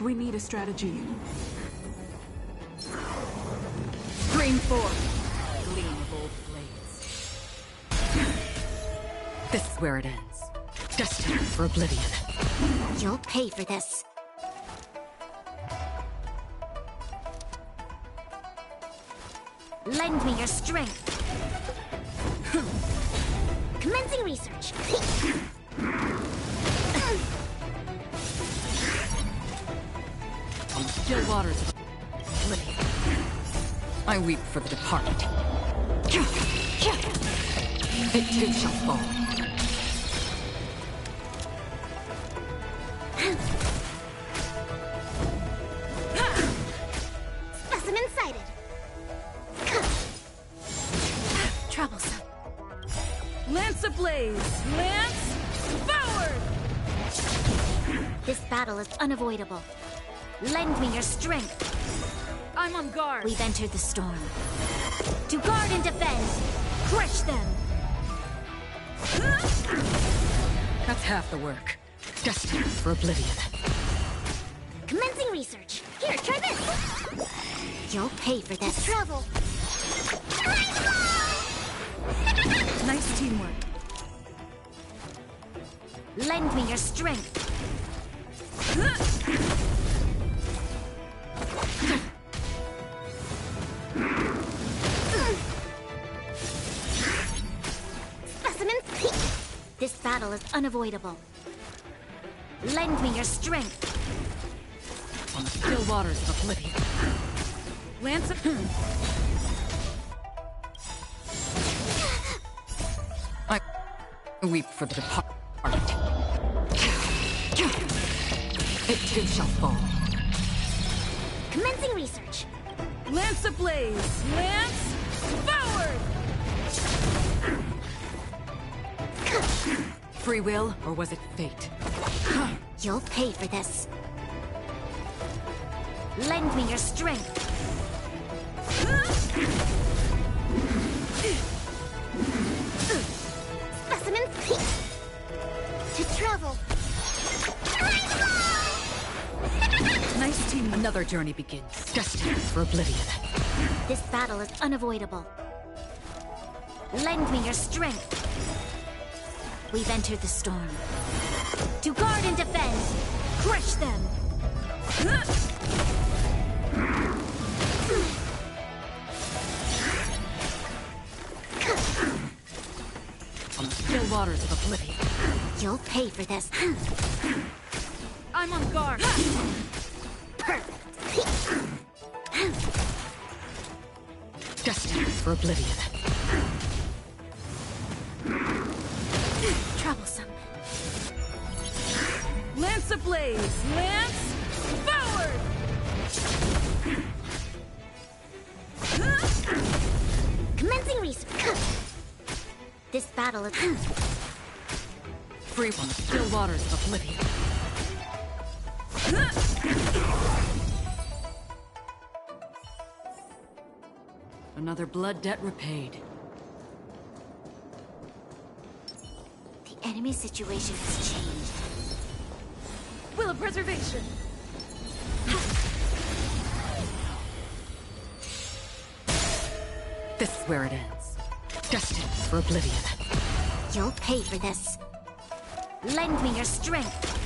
We need a strategy. Scream forth, gleam of old blades. This is where it ends. Destined for oblivion. You'll pay for this. Lend me your strength. Commencing research. On the still waters of oblivion, I weep for the departed. It too shall fall. Specimen sighted. Troublesome. Lance ablaze! Lance forward! This battle is unavoidable. Lend me your strength. I'm on guard. We've entered the storm. To guard and defend. Crush them. That's half the work. Destined for oblivion. Commencing research. Here, try this. You'll pay for this. Travel. Nice teamwork. Lend me your strength. Specimens. This battle is unavoidable. Lend me your strength. On the still waters of oblivion. Lance of... I weep for the departed. It too shall fall. Commencing research. Lance ablaze! Lance forward! Free will, or was it fate? You'll pay for this. Lend me your strength. Specimens. To travel. Nice team. Another journey begins. Destined for oblivion. This battle is unavoidable. Lend me your strength. We've entered the storm. To guard and defend. Crush them. On the still waters of oblivion. You'll pay for this. I'm on guard. Perfect. Destined for oblivion. Troublesome. Lance ablaze! Lance forward! Commencing research. This battle is... Free from the still waters of oblivion. Another blood debt repaid. The enemy situation has changed. Will of preservation! This is where it ends. Destined for oblivion. You'll pay for this. Lend me your strength.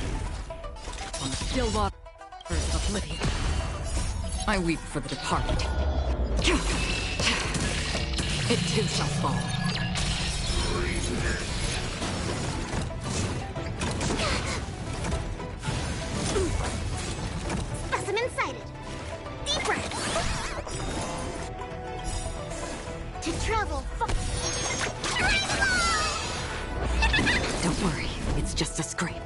On the still waters of oblivion. I weep for the departed. It too shall fall. Specimen sighted. Deep breath. To travel far. Don't worry, it's just a scrape.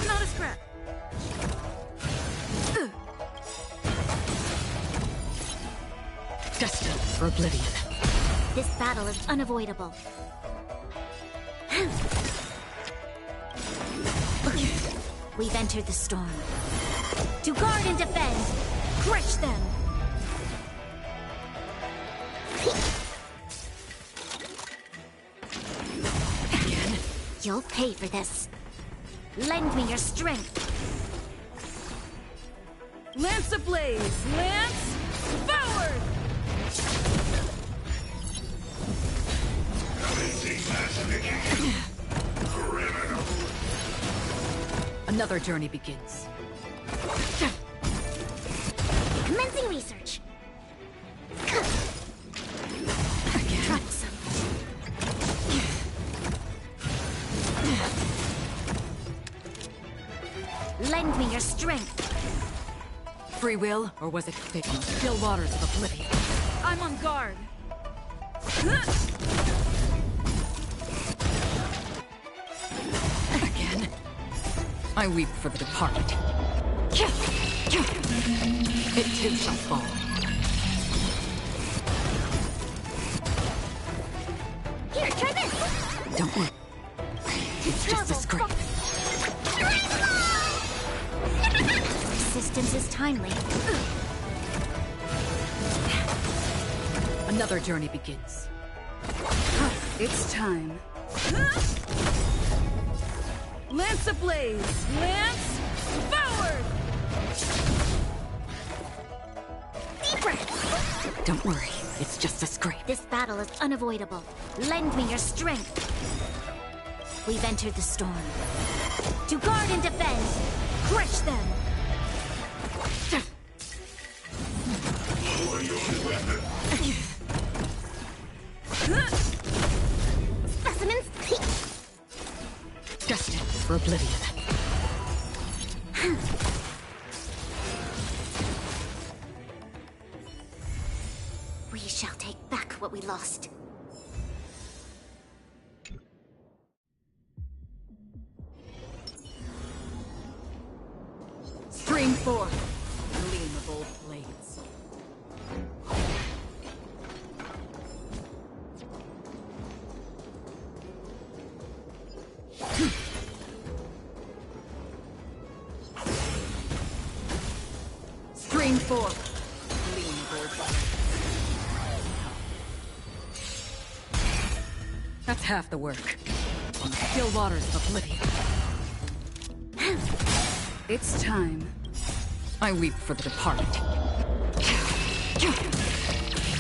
Not a scrap. Destined for oblivion. This battle is unavoidable. We've entered the storm. To guard and defend, crush them! Again? You'll pay for this. Lend me your strength. Lance ablaze! Lance forward! Another journey begins. Commencing research. Again? Troublesome. Lend me your strength. Free will, or was it fate? Still waters of oblivion. I'm on guard. Again? I weep for the departed. It too shall fall. Here, try this! Don't worry. It's just a scrape. Resistance is timely. Another journey begins. It's time. Lance ablaze! Lance forward! Deep breath! Don't worry, it's just a scrape. This battle is unavoidable. Lend me your strength. We've entered the storm. To guard and defend, crush them! Specimens! Destined for oblivion. We shall take back what we lost. Stream forth, gleamable blades. Stream forth, gleamable blades. That's half the work. On the still waters of oblivion. It's time. I weep for the departed.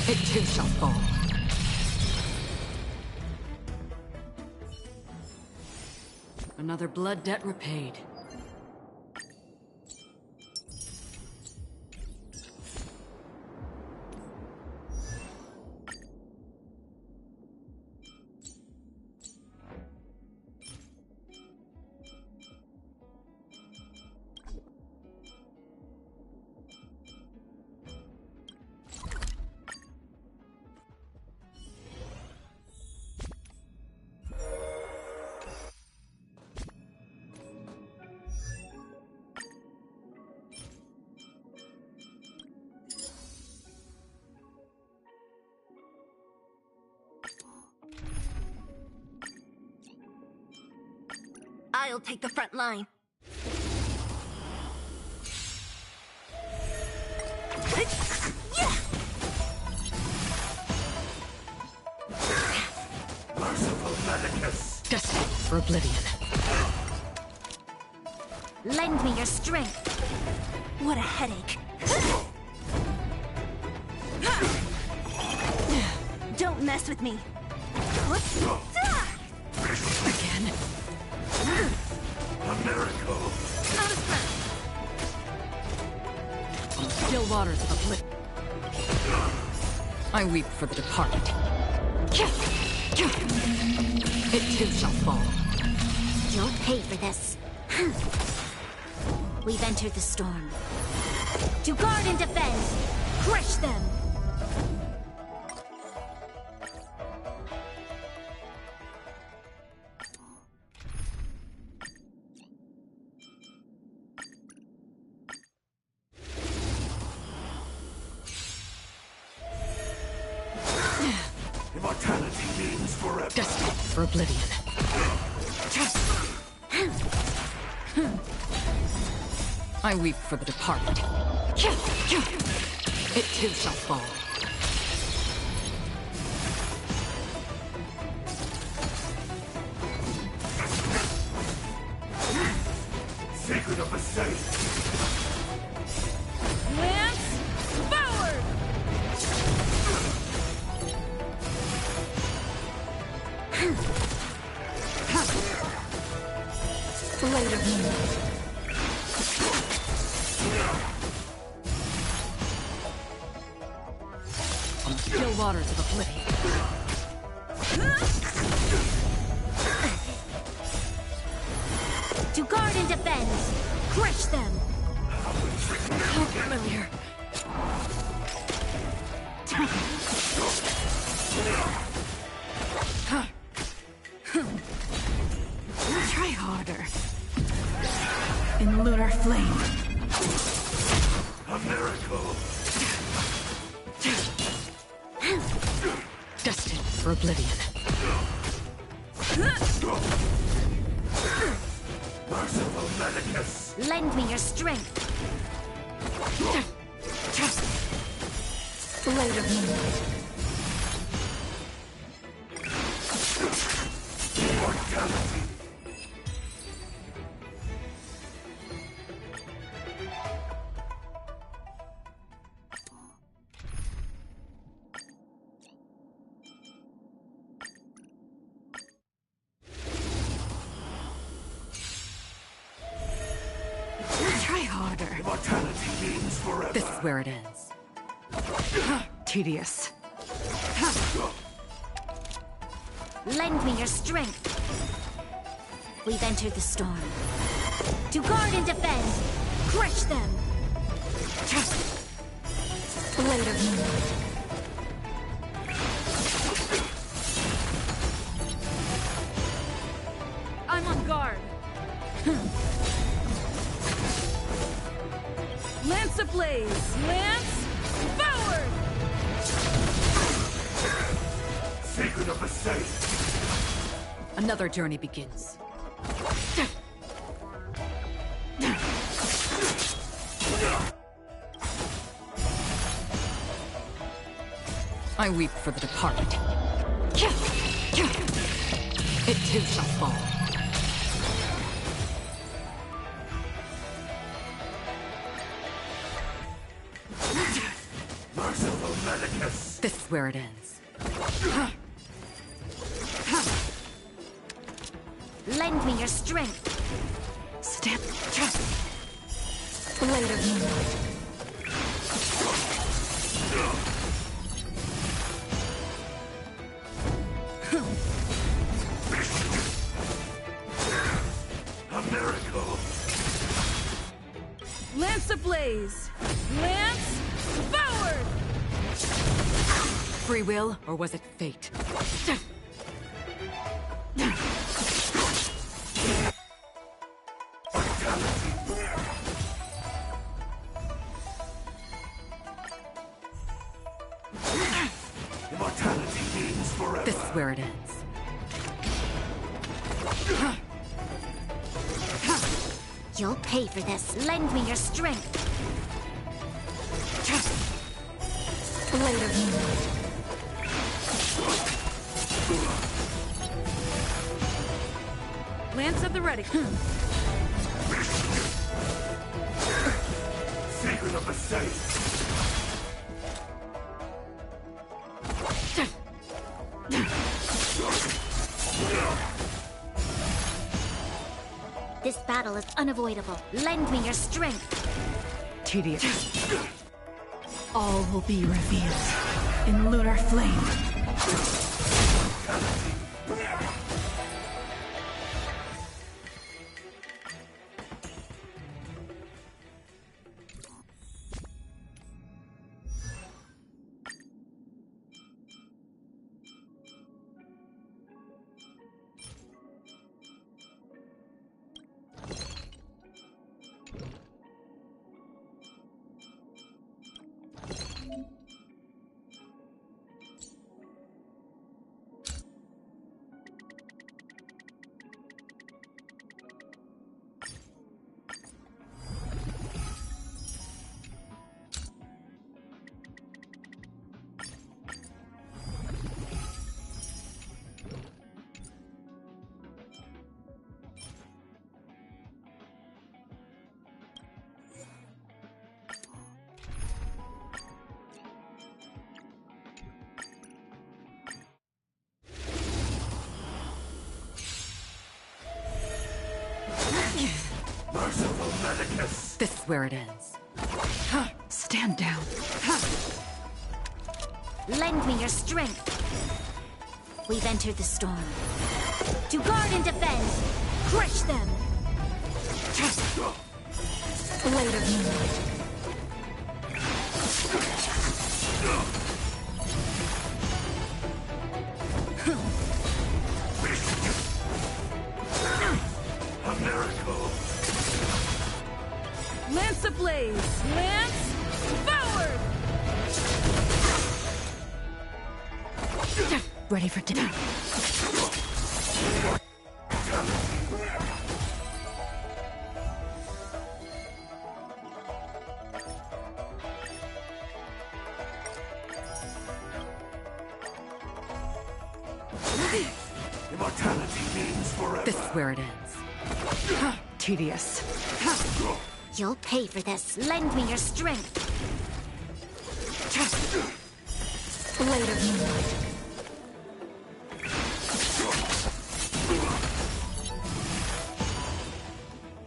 It too shall fall. Another blood debt repaid. I'll take the front line. Destined for oblivion. Lend me your strength. What a headache. Don't mess with me. Again? A miracle! Not a scrap. On the still waters of oblivion. I weep for the departed. It too shall fall. You'll pay for this. We've entered the storm. To guard and defend, crush them! forever. destined for oblivion. I weep for the departed. It too shall fall. Secret of the saint. Lance forward! Blade of moonlight. On the still waters of oblivion. To guard and defend! Crush them! How familiar. Try harder. In lunar flame. A miracle. Destined for oblivion. Merciful Medicus. Lend me your strength! Blade of moonlight. Immortality. Try harder. Immortality means forever. This is where it ends. Tedious. Lend me your strength! We've entered the storm. To guard and defend! Crush them! Blade of moonlight. I'm on guard. Lance ablaze! Lance forward! Secret of the saint. Another journey begins. I weep for the departed. It too shall fall. Merciful Medicus. This is where it ends. Lend me your strength! Step. Blade of moonlight. A miracle. Lance ablaze! Lance forward! Free will, or was it fate? Immortality means forever. This is where it ends. You'll pay for this. Lend me your strength! Blade of moonlight. Lance at the ready. Secret of the saint. This battle is unavoidable. Lend me your strength! Tedious. All will be revealed in lunar flame. Medicus! This is where it ends. Stand down. Lend me your strength. We've entered the storm. To guard and defend, crush them. Blade of moonlight. A miracle! Lance ablaze! Lance forward! Ready for dinner. Immortality means forever! This is where it ends. Tedious. You'll pay for this. Lend me your strength. Blade of moonlight.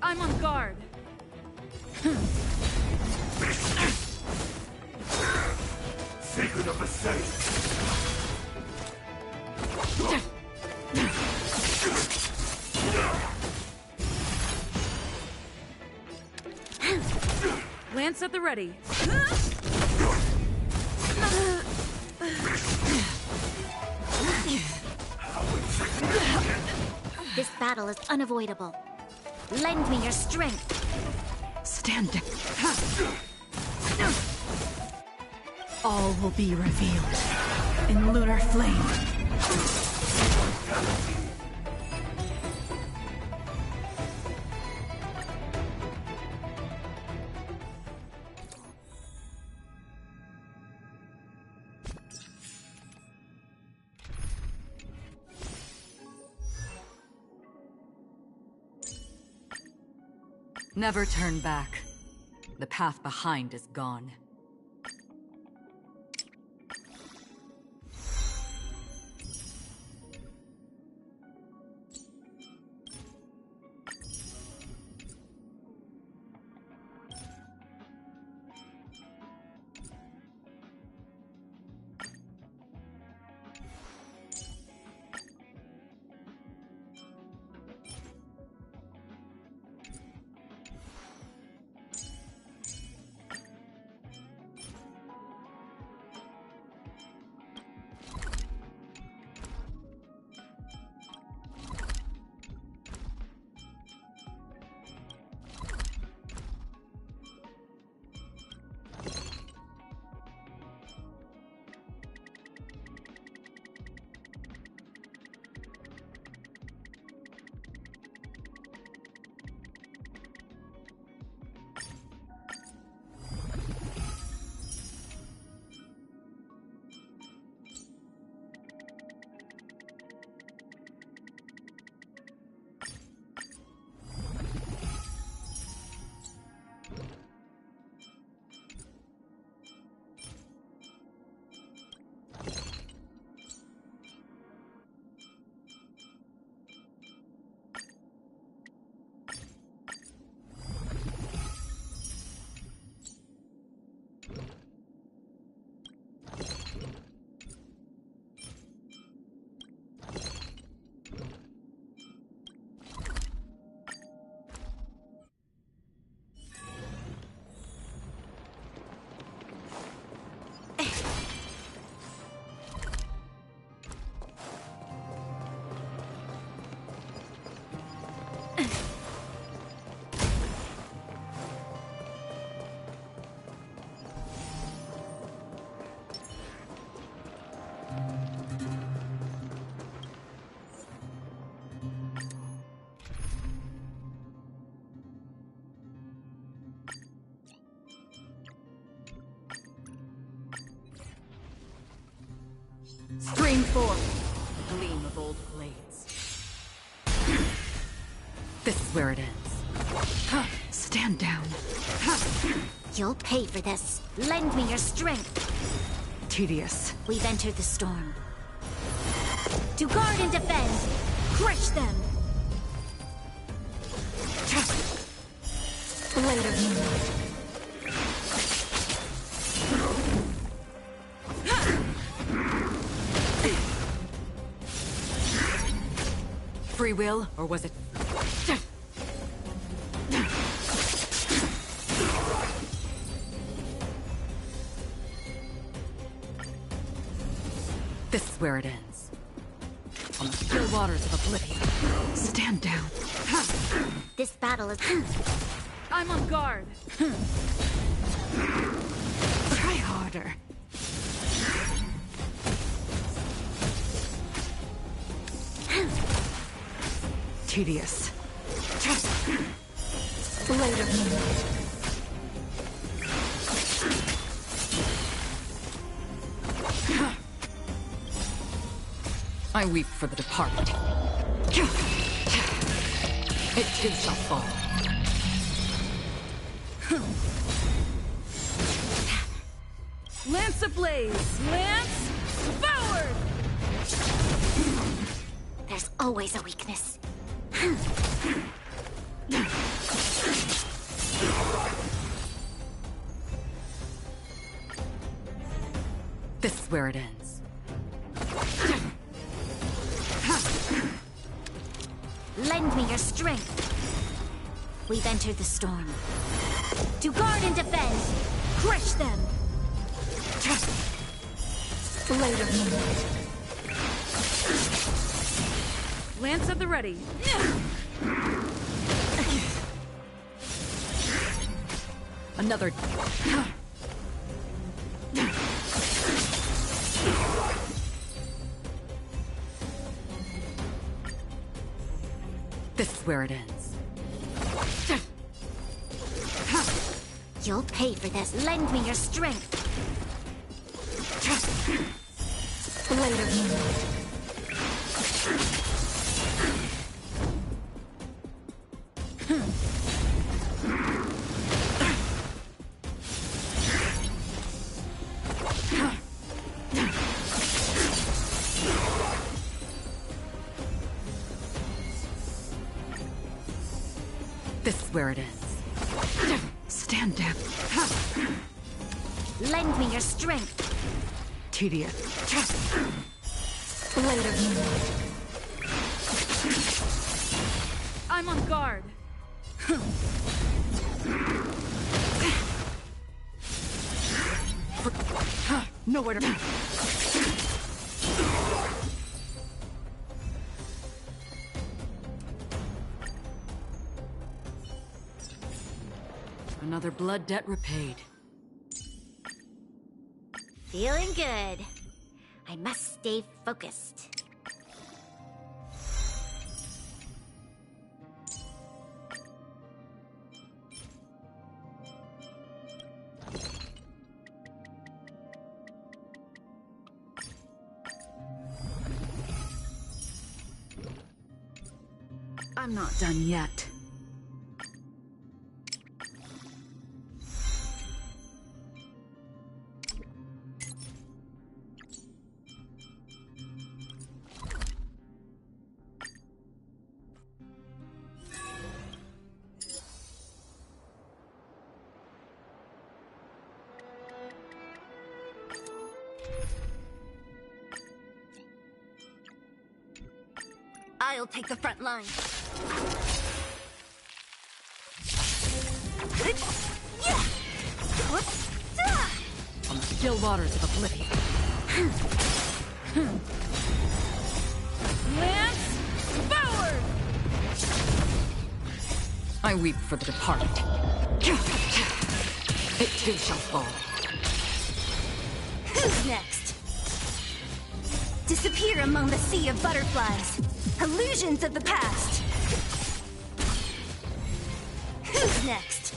I'm on guard. Secret of the saints! Lance at the ready. This battle is unavoidable. Lend me your strength. Stand down. All will be revealed in lunar flame. Never turn back. The path behind is gone. Stream forth, gleam of old blades. This is where it ends. Stand down. You'll pay for this. Lend me your strength. Tedious. We've entered the storm. To guard and defend, crush them. Blade of moonlight. Free will, or was it? This is where it ends. On the still waters of oblivion. Stand down. This battle is... I'm on guard. Try harder. Tedious. Blade of moonlight. I weep for the departed. It too shall fall. Lance ablaze! Lance forward! There's always a weakness. This is where it ends. Lend me your strength. We've entered the storm. To guard and defend, crush them. Blade of moonlight. Lance at the ready. Another. This is where it ends. You'll pay for this. Lend me your strength. Blade of moonlight. This is where it ends. Stand down. Lend me your strength. Tedious. Blade of moonlight. I'm on guard. Nowhere to. Another blood debt repaid. Feeling good. I must stay focused. I'm not done yet. I'll take the front line. On the still waters of oblivion. Lance forward! I weep for the departed. It too shall fall. Who's next? Disappear among the sea of butterflies. Illusions of the past. Who's next?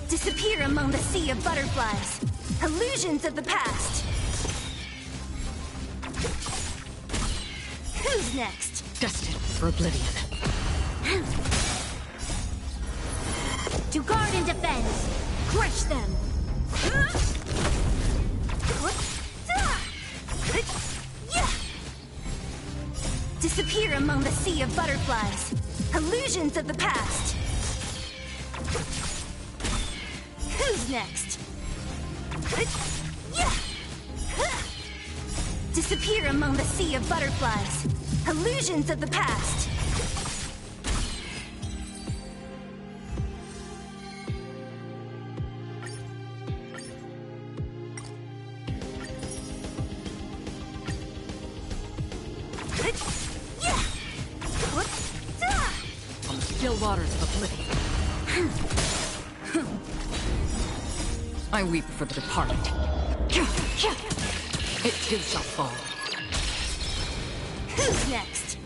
Disappear among the sea of butterflies. Illusions of the past. Who's next? Destined for oblivion. To guard and defend. Crush them. Disappear among the sea of butterflies. Illusions of the past. Who's next? Disappear among the sea of butterflies. Illusions of the past. On the still waters of oblivion. I weep for the departed. It too shall fall. Who's next?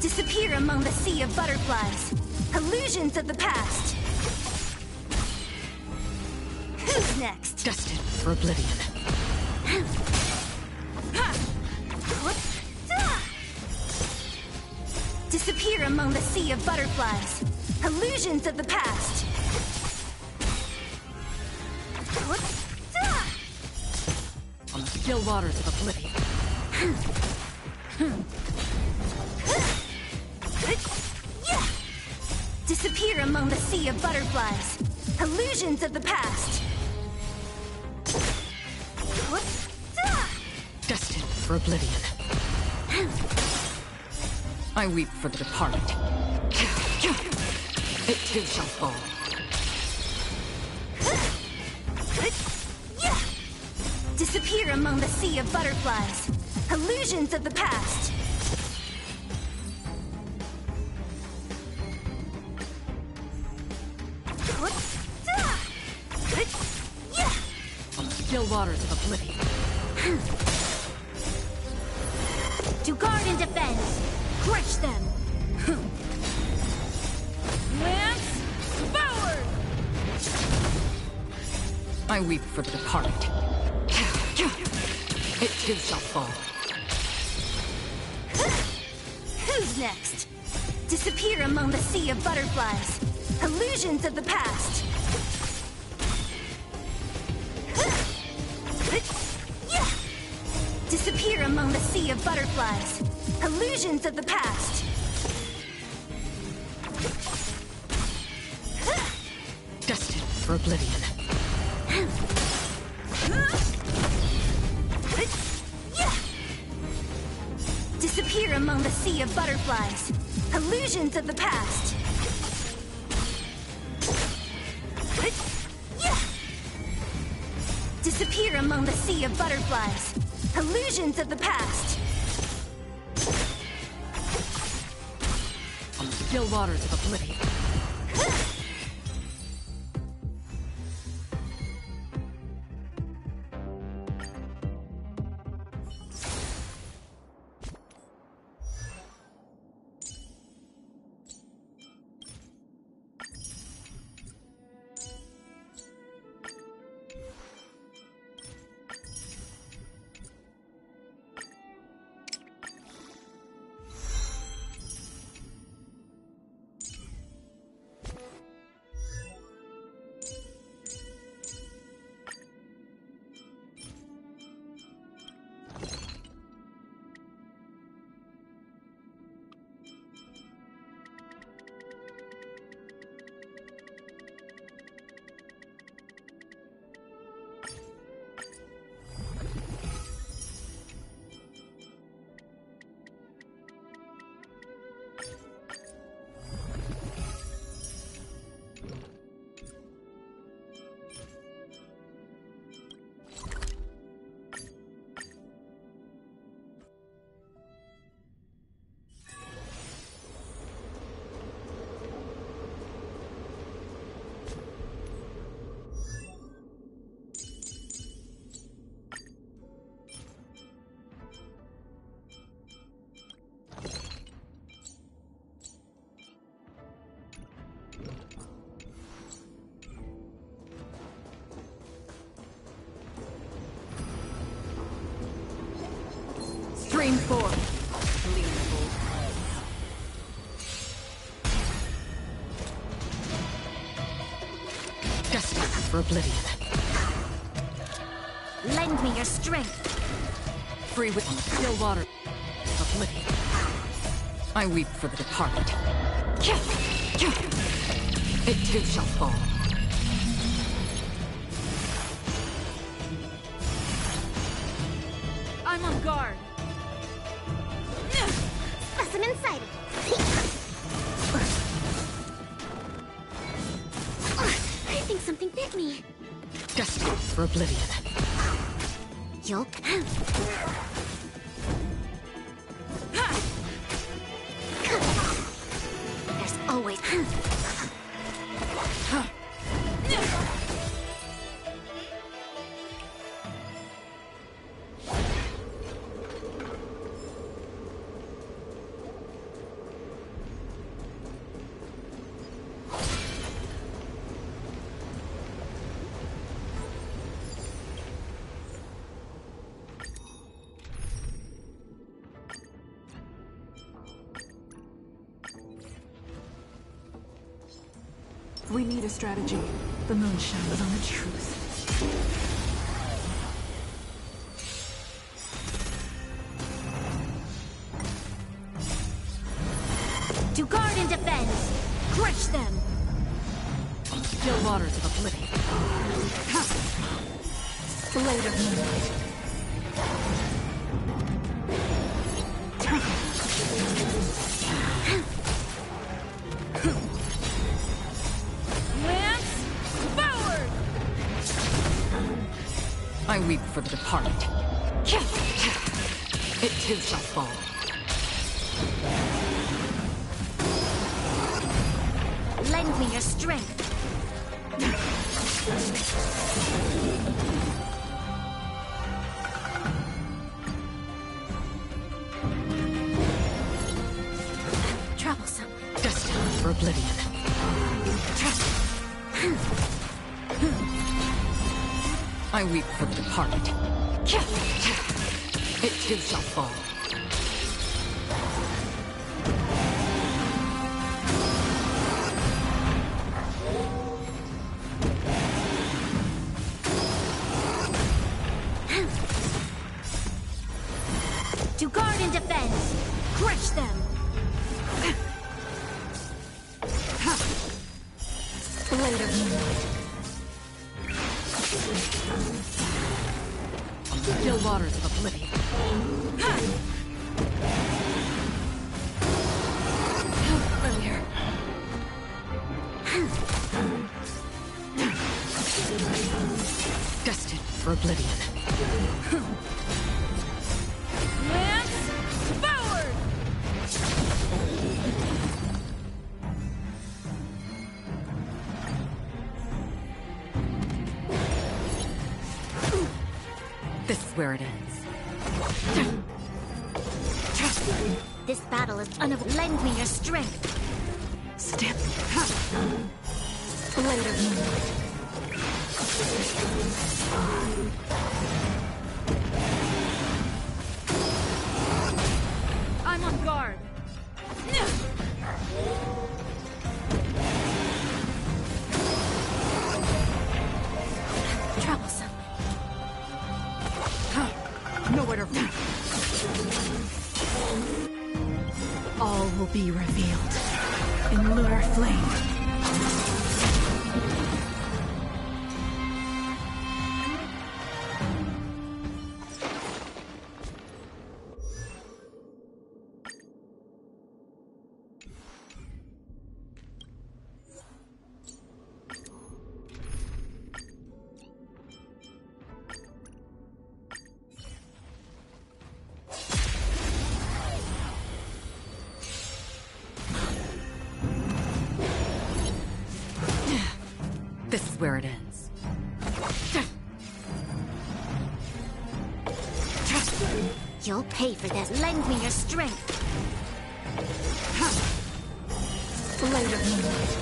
Disappear among the sea of butterflies. Illusions of the past. Who's next? Destined for oblivion. Disappear among the sea of butterflies. Illusions of the past. On the still waters of oblivion. Disappear among the sea of butterflies. Illusions of the past. Destined for oblivion. I weep for the departed. It too shall fall. Disappear among the sea of butterflies. Illusions of the past. On the still waters of oblivion. To guard and defend. Crush them. Lance, forward! I weep for the departed. It too shall fall. Who's next? Disappear among the sea of butterflies. Illusions of the past. Disappear among the sea of butterflies. Illusions of the past. Destined for oblivion. Disappear among the sea of butterflies. Illusions of the past. Disappear among the sea of butterflies. Illusions of the past. On the still waters of oblivion. Stream 4. Gleamable. Destined for oblivion. Lend me your strength. Free with still water. Oblivion. I weep for the departed. It too shall fall. I'm on guard. Specimen sighted. I think something bit me. Destined for oblivion. You'll... There's always... We need a strategy. The moon shines on the truth. To guard and defend! Crush them! Still waters of oblivion. Blade of moonlight. Lance, forward! I weep for the departed. It too shall fall. Lend me your strength. Troublesome. Destined for oblivion. I weep for the departed. It too shall fall. To guard and defend! Crush them! Blade of moonlight. Still waters of oblivion. Familiar. Destined for oblivion. Lance, forward! This is where it ends. This battle is unavoidable. Lend me your strength. Step. Blade of moonlight. I'm on guard. Troublesome. Nowhere to run. All will be revealed in lunar flame. This is where it ends. You'll pay for this. Lend me your strength. Blade of moonlight.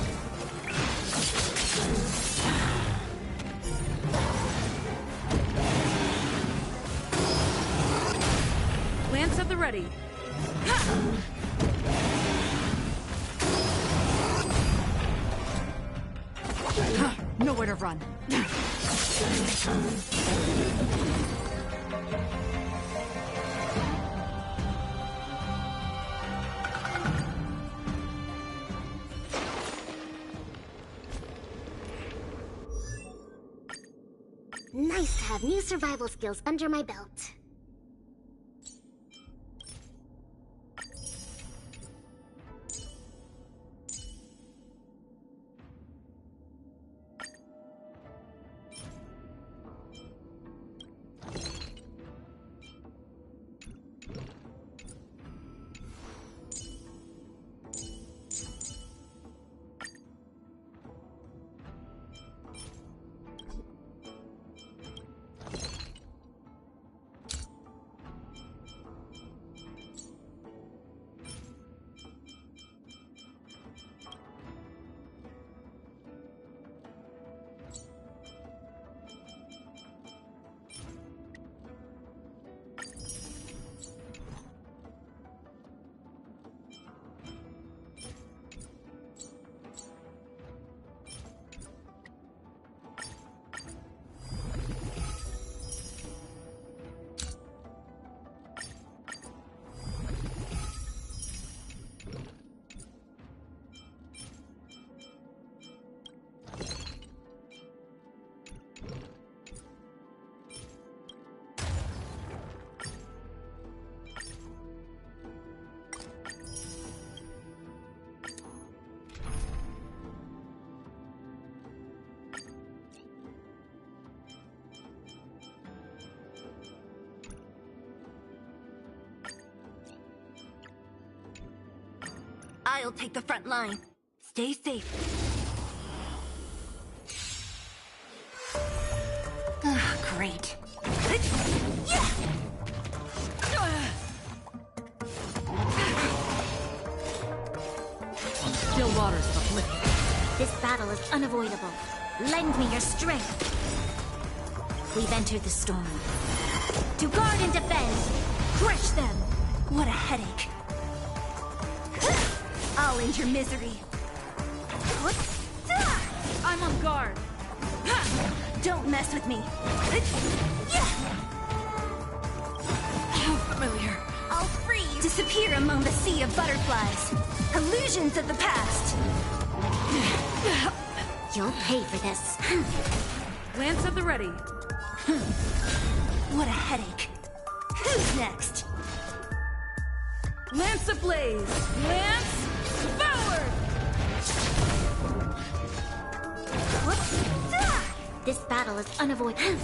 Lance at the ready. Nowhere to run. Nice to have new survival skills under my belt. I'll take the front line. Stay safe. Great. Still waters of oblivion. This battle is unavoidable. Lend me your strength. We've entered the storm. To guard and defend! Crush them! What a headache. I'll end your misery. I'm on guard. Don't mess with me. How familiar. I'll freeze! Disappear among the sea of butterflies. Illusions of the past. You'll pay for this. Lance at the ready. What a headache. Who's next? Lance ablaze. Lance forward! This battle is unavoidable.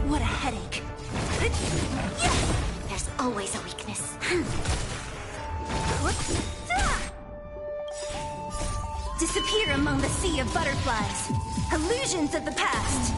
What a headache. There's always a weakness. Disappear among the sea of butterflies. Illusions of the past.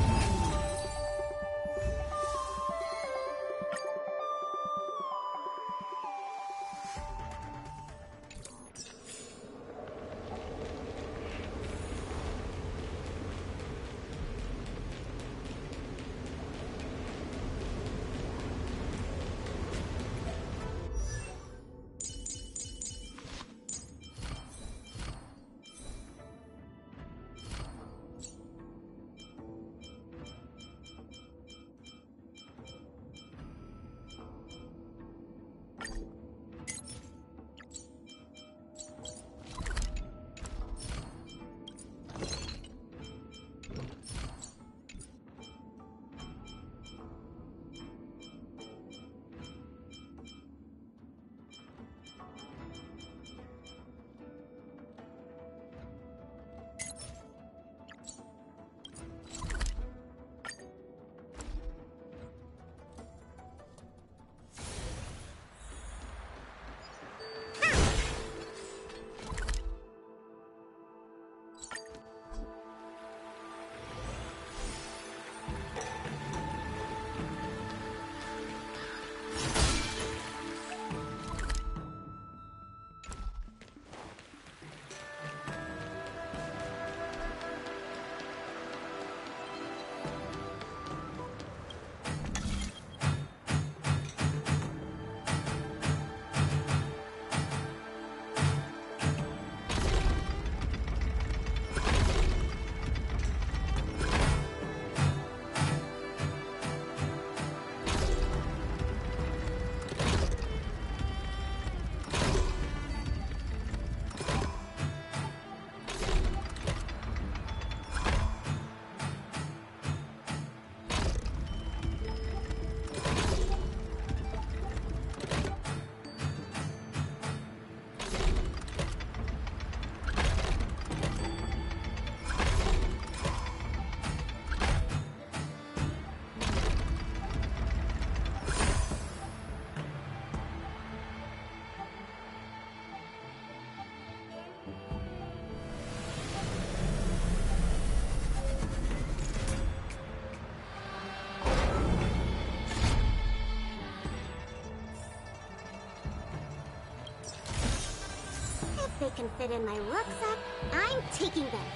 They can fit in my rucksack. I'm taking them.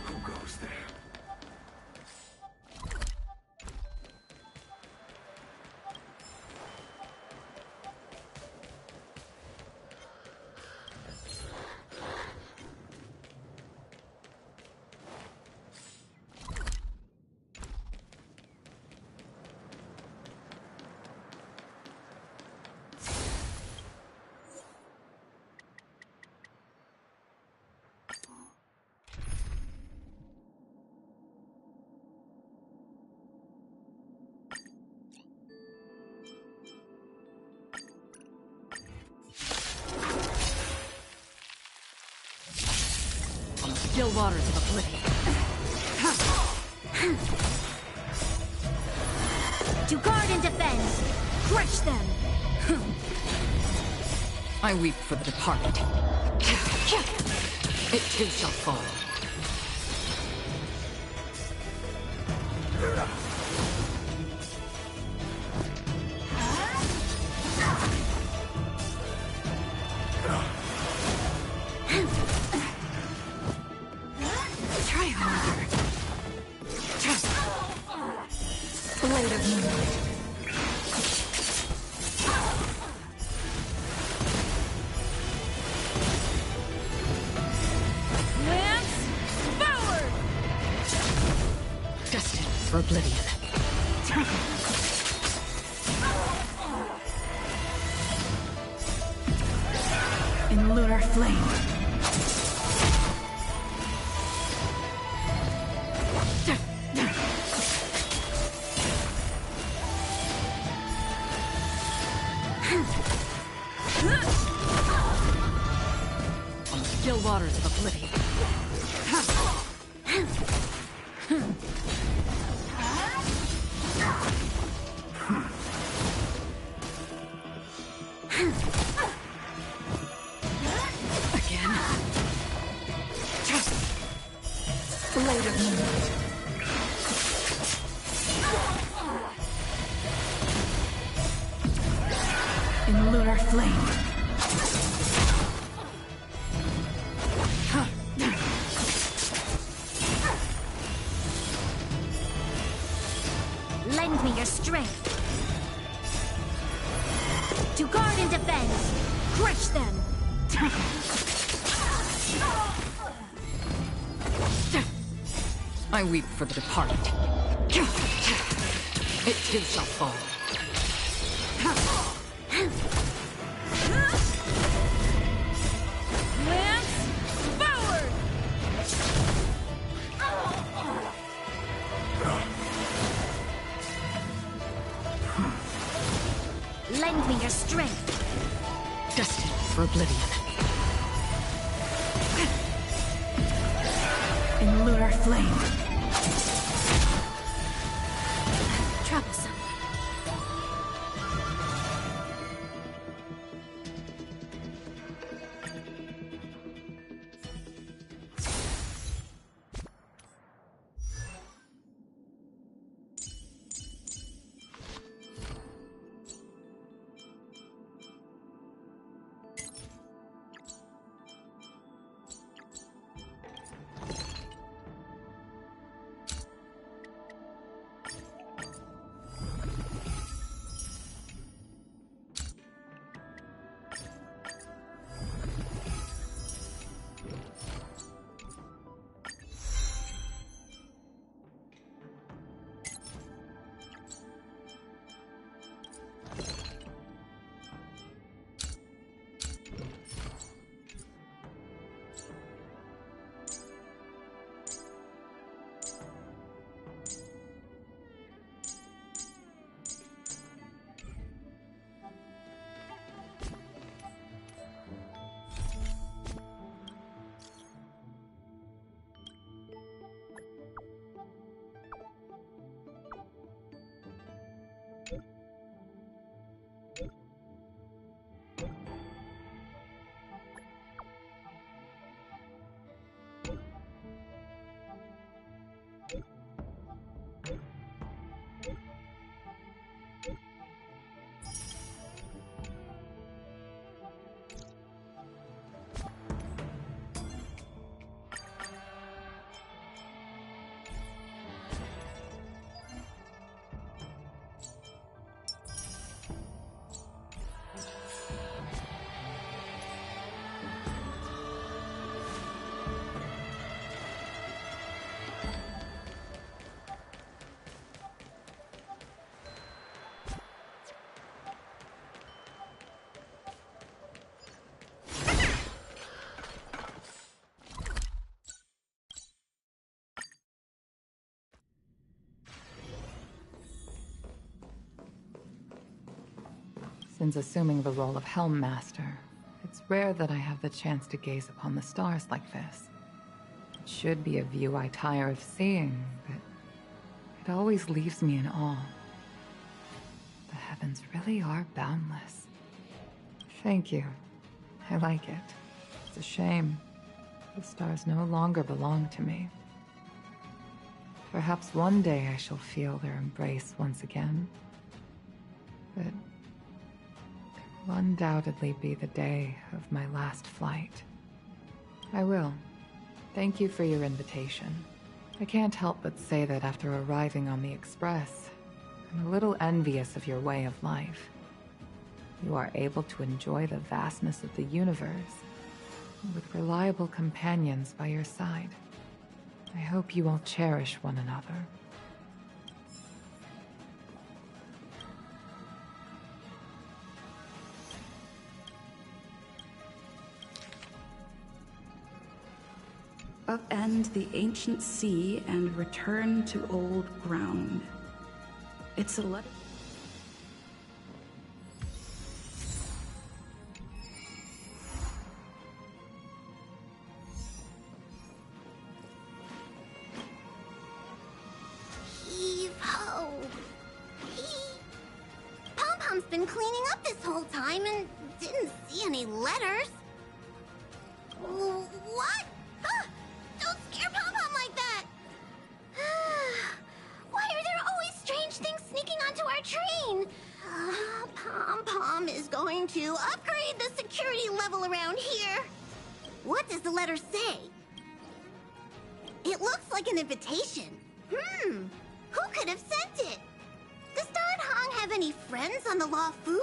Who goes there? Still waters of oblivion. To guard and defend! Crush them! I weep for the departed. It too shall fall. Try harder. Blade of moonlight. Lance, forward! Destined for oblivion. In lunar flame. On the still waters of oblivion. Again. Blade of moonlight. In lunar flame. Lend me your strength. To guard and defend! Crush them! I weep for the departed. It too shall fall. Lance, forward! Lend me your strength. Destined for oblivion. In lunar flame. Troublesome. Since assuming the role of Helm Master, it's rare that I have the chance to gaze upon the stars like this. It should be a view I tire of seeing, but it always leaves me in awe. The heavens really are boundless. Thank you. I like it. It's a shame. The stars no longer belong to me. Perhaps one day I shall feel their embrace once again. But it will undoubtedly be the day of my last flight. I will. Thank you for your invitation. I can't help but say that after arriving on the Express, I'm a little envious of your way of life. You are able to enjoy the vastness of the universe, with reliable companions by your side. I hope you will cherish one another. Upend the ancient sea and return to old ground. It's a letter. Heave-ho. Pom-Pom's been cleaning up this whole time and didn't see any letters. What? Don't scare Pom-Pom like that! Why are there always strange things sneaking onto our train? Pom-Pom is going to upgrade the security level around here. What does the letter say? It looks like an invitation. Who could have sent it? Does Don Hong have any friends on the Law Fu?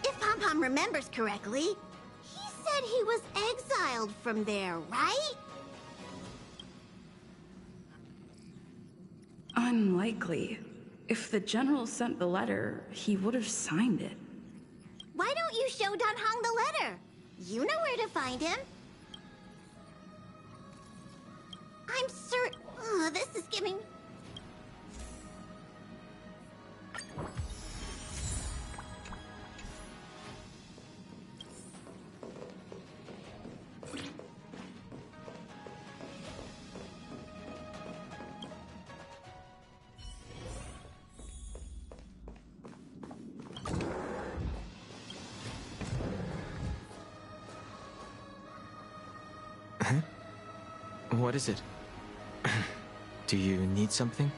If Pom-Pom remembers correctly, he said he was exiled from there, right? Unlikely. If the general sent the letter, he would have signed it. Why don't you show Don Hong the letter? You know where to find him. I'm certain... this is giving... What is it? Do you need something?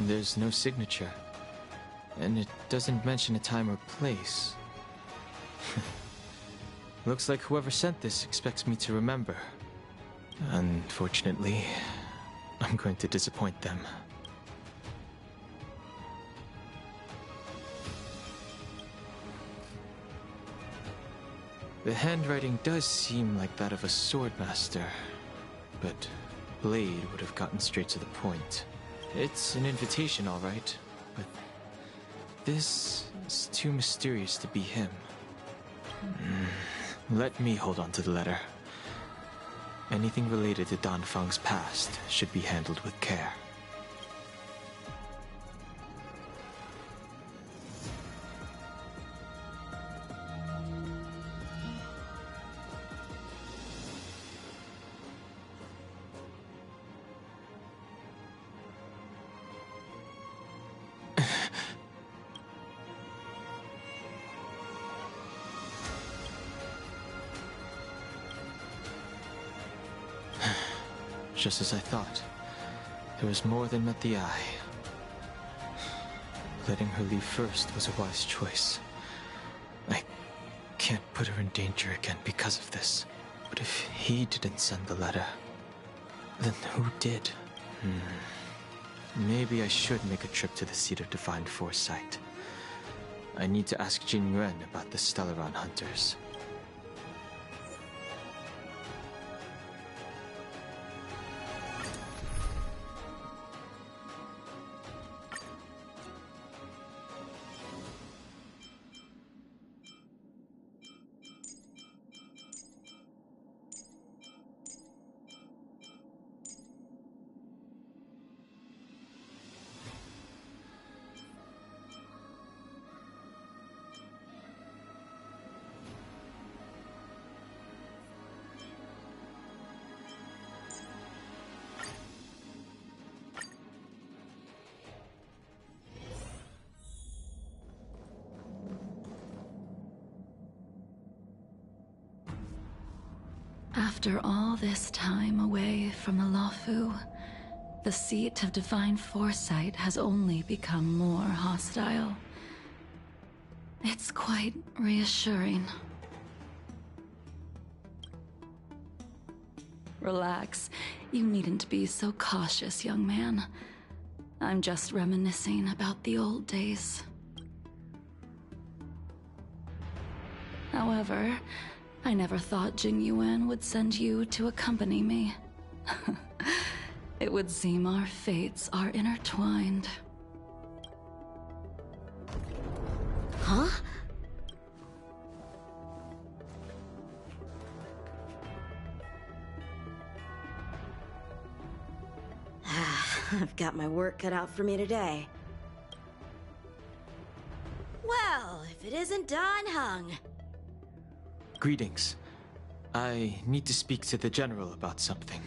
There's no signature. And it doesn't mention a time or place. Looks like whoever sent this expects me to remember. Unfortunately, I'm going to disappoint them. The handwriting does seem like that of a swordmaster, but Blade would have gotten straight to the point. It's an invitation, all right, but this is too mysterious to be him. Let me hold on to the letter. Anything related to Dan Feng's past should be handled with care. Just as I thought. There was more than met the eye. Letting her leave first was a wise choice. I can't put her in danger again because of this. But if he didn't send the letter, then who did? Maybe I should make a trip to the seat of divine foresight. I need to ask Jin Yuan about the Stellaron hunters. After all this time away from the Luofu, the seat of divine foresight has only become more hostile. It's quite reassuring. Relax. You needn't be so cautious, young man. I'm just reminiscing about the old days. However, I never thought Jing Yuan would send you to accompany me. It would seem our fates are intertwined. Huh? I've got my work cut out for me today. Well, if it isn't Don Hung. Greetings. I need to speak to the General about something.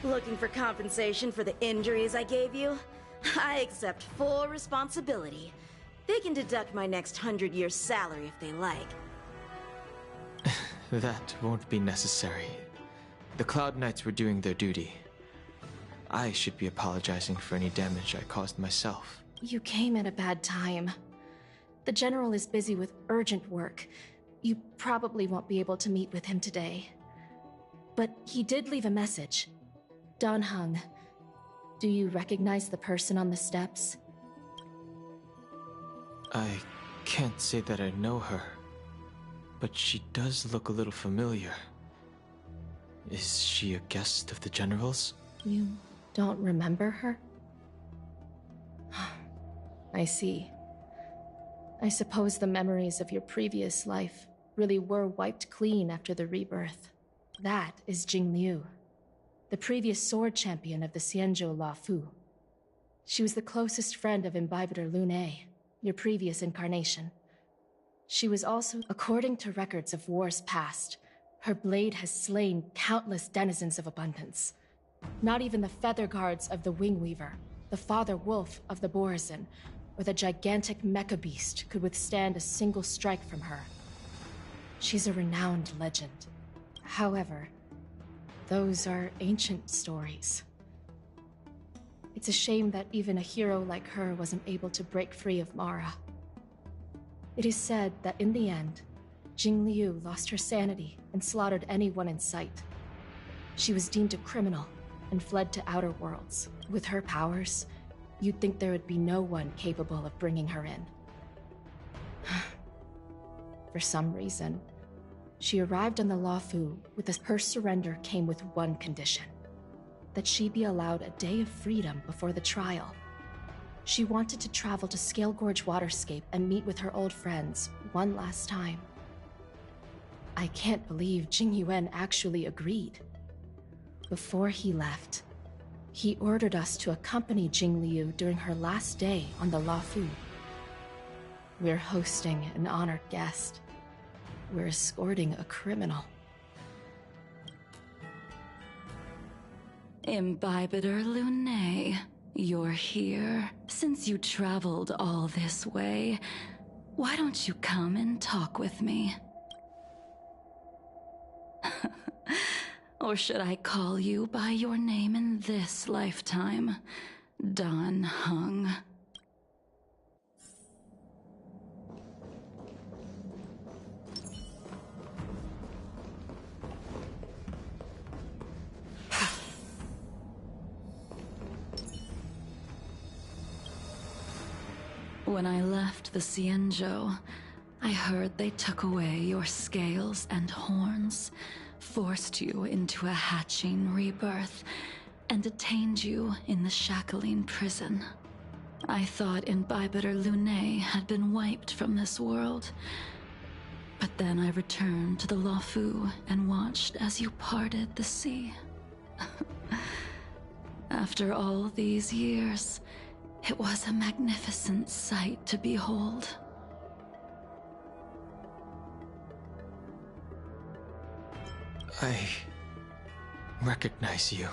Looking for compensation for the injuries I gave you? I accept full responsibility. They can deduct my next 100 years' salary if they like. That won't be necessary. The Cloud Knights were doing their duty. I should be apologizing for any damage I caused myself. You came at a bad time. The General is busy with urgent work. You probably won't be able to meet with him today. But he did leave a message. Don Hung, do you recognize the person on the steps? I can't say that I know her, but she does look a little familiar. Is she a guest of the General's? You don't remember her? I see. I suppose the memories of your previous life really were wiped clean after the rebirth. That is Jing Liu, the previous sword champion of the Xianzhou Luofu. She was the closest friend of Imbibitor Lune, your previous incarnation. She was also, according to records of wars past, her blade has slain countless denizens of abundance. Not even the feather guards of the Wing Weaver, the father wolf of the Borazon, or the gigantic mecha beast could withstand a single strike from her. She's a renowned legend. However, those are ancient stories. It's a shame that even a hero like her wasn't able to break free of Mara. It is said that in the end, Jing Liu lost her sanity and slaughtered anyone in sight. She was deemed a criminal and fled to outer worlds. With her powers, you'd think there would be no one capable of bringing her in. For some reason, she arrived on the Luofu her surrender came with one condition: that she be allowed a day of freedom before the trial. She wanted to travel to Scale Gorge Waterscape and meet with her old friends one last time. I can't believe Jing Yuan actually agreed. Before he left, he ordered us to accompany Jing Liu during her last day on the Luofu. We're hosting an honored guest. We're escorting a criminal. Imbibitor Lune, you're here. Since you traveled all this way, why don't you come and talk with me? Or should I call you by your name in this lifetime? Don Hung. When I left the Xianzhou, I heard they took away your scales and horns, forced you into a hatching rebirth, and detained you in the shackling prison. I thought Imbibitor Lune had been wiped from this world, but then I returned to the Luofu and watched as you parted the sea. After all these years, it was a magnificent sight to behold. I recognize you,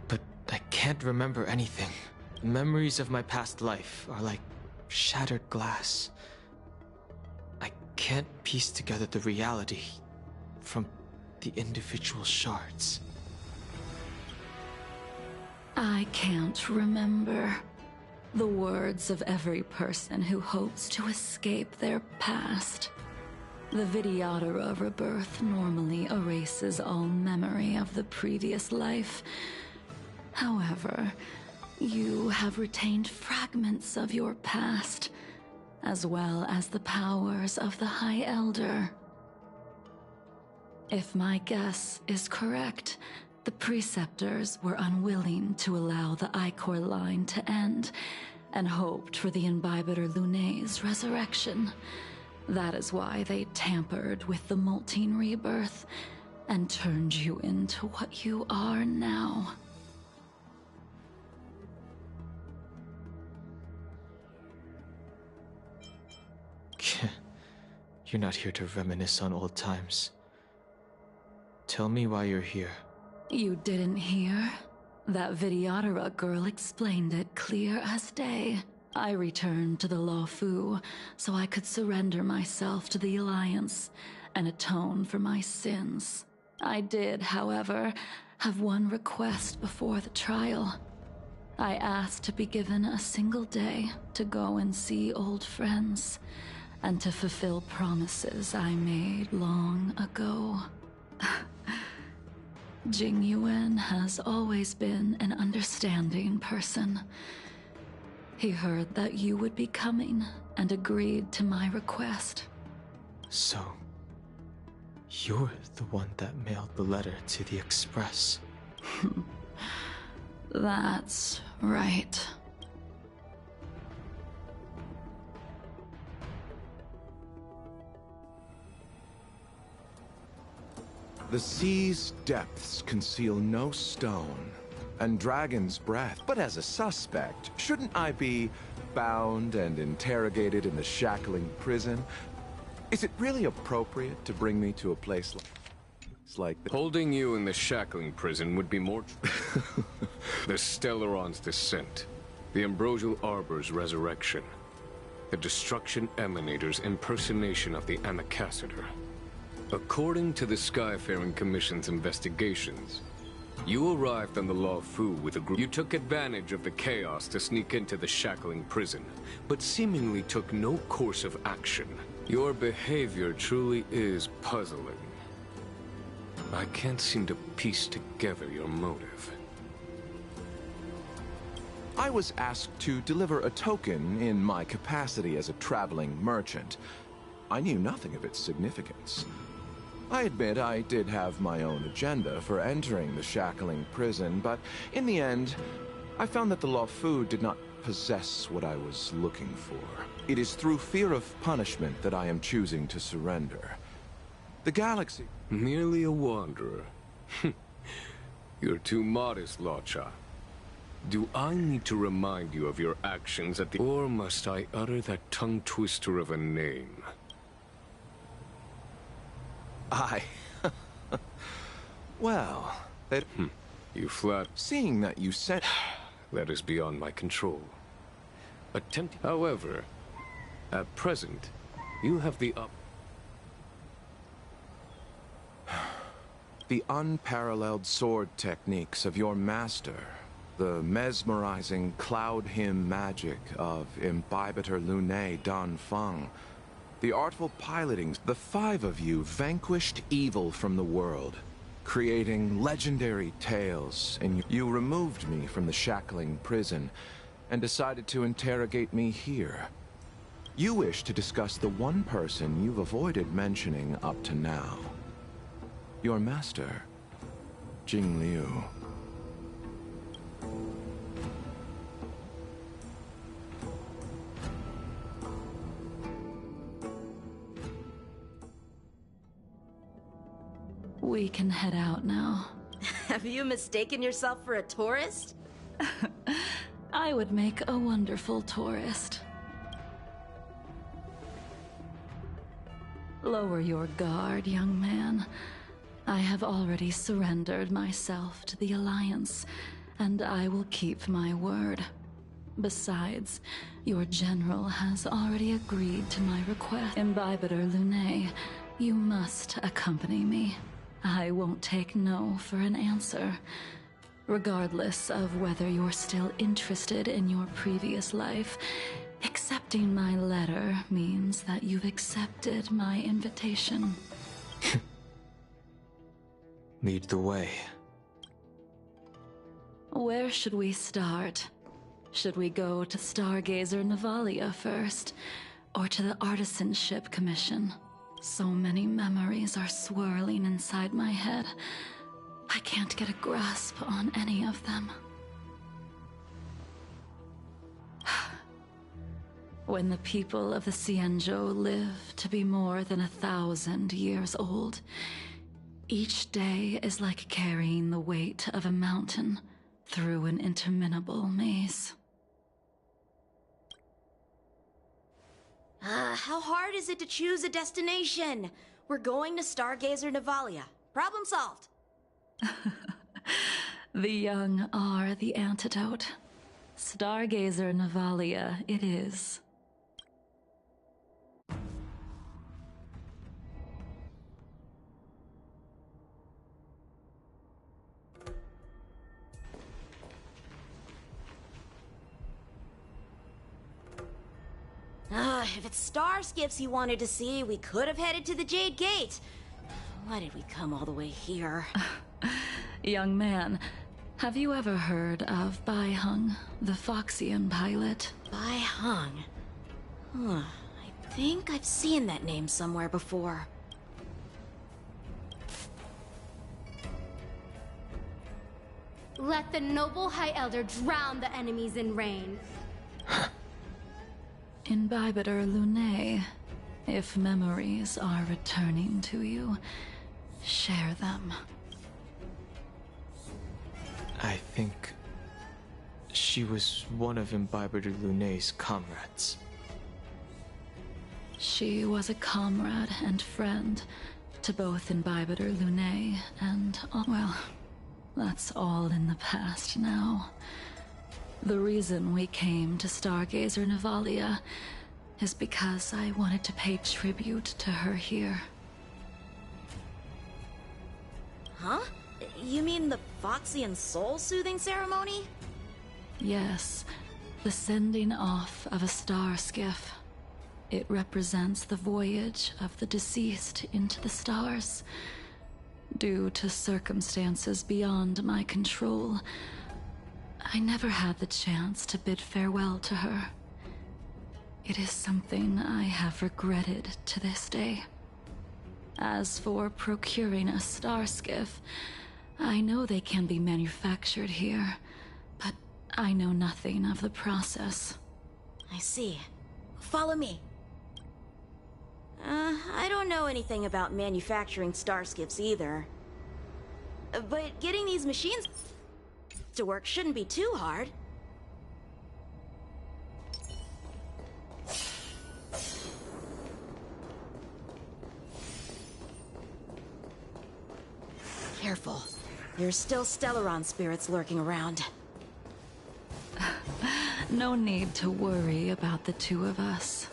but I can't remember anything. Memories of my past life are like shattered glass. I can't piece together the reality from the individual shards? I can't remember. The words of every person who hopes to escape their past. The Vidyadhara rebirth normally erases all memory of the previous life. However, you have retained fragments of your past, as well as the powers of the High Elder. If my guess is correct, the Preceptors were unwilling to allow the Ichor line to end, and hoped for the Imbibitor Lunay's resurrection. That is why they tampered with the Moltene rebirth, and turned you into what you are now. You're not here to reminisce on old times. Tell me why you're here. You didn't hear? That Vidyadhara girl explained it clear as day. I returned to the Luofu so I could surrender myself to the Alliance and atone for my sins. I did, however, have one request before the trial. I asked to be given a single day to go and see old friends, and to fulfill promises I made long ago. Jing Yuan has always been an understanding person. He heard that you would be coming and agreed to my request. So, you're the one that mailed the letter to the Express. That's right. The sea's depths conceal no stone, and dragon's breath. But as a suspect, shouldn't I be bound and interrogated in the shackling prison? Is it really appropriate to bring me to a place like this? Holding you in the shackling prison would be more... The Stellaron's descent, the Ambrosial Arbor's resurrection, the Destruction Emanator's impersonation of the Amicassator. According to the Skyfaring Commission's investigations, you arrived on the Luofu with a group. You took advantage of the chaos to sneak into the shackling prison, but seemingly took no course of action. Your behavior truly is puzzling. I can't seem to piece together your motive. I was asked to deliver a token in my capacity as a traveling merchant. I knew nothing of its significance. I admit I did have my own agenda for entering the shackling prison, but in the end, I found that the Luofu did not possess what I was looking for. It is through fear of punishment that I am choosing to surrender. The galaxy... Merely a wanderer. You're too modest, Locha. Do I need to remind you of your actions at the... Or must I utter that tongue-twister of a name? Well, that... You flat... Seeing that you sent... That is beyond my control. However, at present, you have the The unparalleled sword techniques of your master. The mesmerizing cloud hymn magic of Imbibitor Lunay Danfeng. The artful pilotings. The five of you vanquished evil from the world, creating legendary tales, and you removed me from the shackling prison and decided to interrogate me here. You wish to discuss the one person you've avoided mentioning up to now. Your master, Jing Liu. We can head out now. Have you mistaken yourself for a tourist? I would make a wonderful tourist. Lower your guard, young man. I have already surrendered myself to the Alliance, and I will keep my word. Besides, your general has already agreed to my request. Imbibitor Lunay, You must accompany me. I won't take no for an answer. Regardless of whether you're still interested in your previous life, accepting my letter means that you've accepted my invitation. Lead the way. Where should we start? Should we go to Stargazer Navalia first, or to the Artisanship Commission? So many memories are swirling inside my head. I can't get a grasp on any of them. When the people of the Cienjo live to be more than 1,000 years old, each day is like carrying the weight of a mountain through an interminable maze. How hard is it to choose a destination? We're going to Stargazer Navalia. Problem solved. The young are the antidote. Stargazer Navalia it is. If it's star skiffs you wanted to see, we could have headed to the Jade Gate. Why did we come all the way here? Young man, have you ever heard of Baihung, the Foxian pilot? Baihung? I think I've seen that name somewhere before. Let the noble High Elder drown the enemies in rain. Imbibitor Lunae, if memories are returning to you, share them. I think she was one of Imbibitor Lunae's comrades. She was a comrade and friend to both Imbibitor Lunae and, well, that's all in the past now. The reason we came to Stargazer Navalia is because I wanted to pay tribute to her here. Huh? You mean the Foxian soul-soothing ceremony? Yes, the sending off of a star skiff. It represents the voyage of the deceased into the stars. Due to circumstances beyond my control, I never had the chance to bid farewell to her. It is something I have regretted to this day. As for procuring a star skiff, I know they can be manufactured here, but I know nothing of the process. I see. Follow me. I don't know anything about manufacturing star skiffs either. But getting these machines to work shouldn't be too hard. Careful. There's still Stellaron spirits lurking around. No need to worry about the two of us.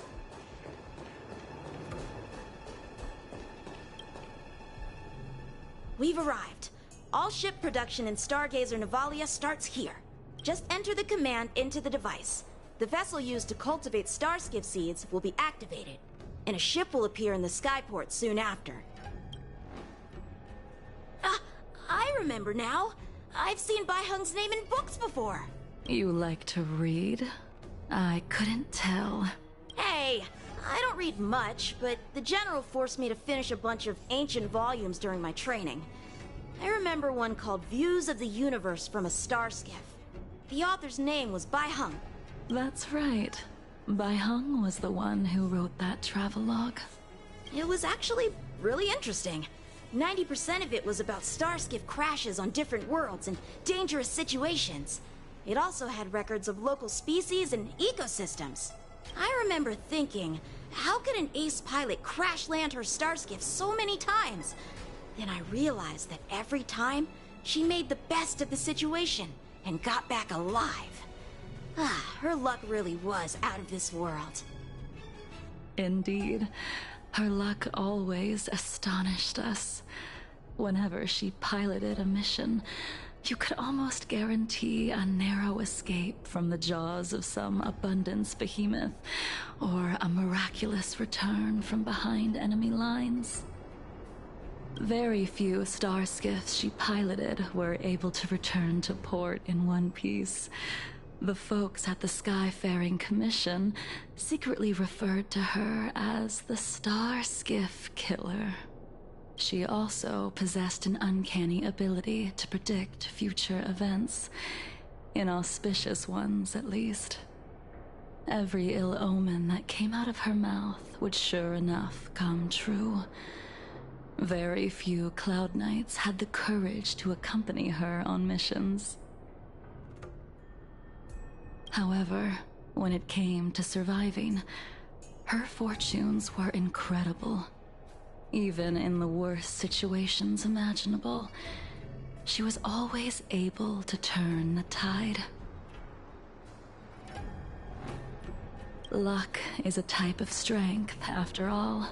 We've arrived. All ship production in Stargazer Navalia starts here. Just enter the command into the device. The vessel used to cultivate starskiff seeds will be activated, and a ship will appear in the skyport soon after. I remember now. I've seen Baihung's name in books before. You like to read? I couldn't tell. Hey, I don't read much, but the General forced me to finish a bunch of ancient volumes during my training. I remember one called Views of the Universe from a Star Skiff. The author's name was Baihung. That's right. Baihung was the one who wrote that travelogue. It was actually really interesting. 90% of it was about starskiff crashes on different worlds and dangerous situations. It also had records of local species and ecosystems. I remember thinking, how could an ace pilot crash land her starskiff so many times? Then I realized that every time, she made the best of the situation and got back alive. Her luck really was out of this world. Indeed. Her luck always astonished us. Whenever she piloted a mission, you could almost guarantee a narrow escape from the jaws of some abundance behemoth, or a miraculous return from behind enemy lines. Very few star skiffs she piloted were able to return to port in one piece. The folks at the Skyfaring Commission secretly referred to her as the Star Skiff Killer. She also possessed an uncanny ability to predict future events, inauspicious ones at least. Every ill omen that came out of her mouth would sure enough come true. Very few Cloud Knights had the courage to accompany her on missions. However, when it came to surviving, her fortunes were incredible. Even in the worst situations imaginable, she was always able to turn the tide. Luck is a type of strength, after all.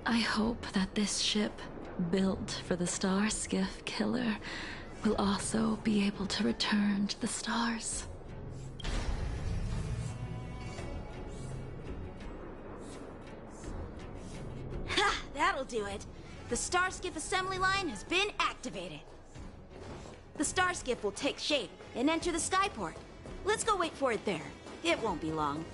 I hope that this ship, built for the Star Skiff Killer, will also be able to return to the stars. Ha! That'll do it. The Starskiff assembly line has been activated. The Starskiff will take shape and enter the skyport. Let's go wait for it there. It won't be long.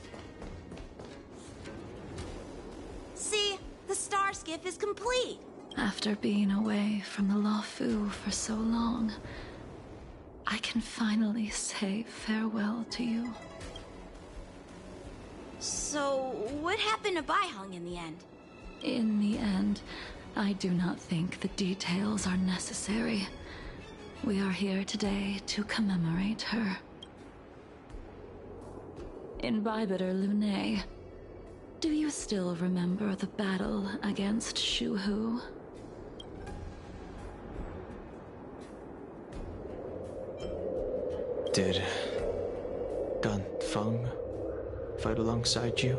See? The Starskiff is complete! After being away from the Luofu for so long, I can finally say farewell to you. So, what happened to Baiheng in the end? In the end, I do not think the details are necessary. We are here today to commemorate her. Imbibitor Lunae, do you still remember the battle against Shuhu? Did Dan Feng fight alongside you?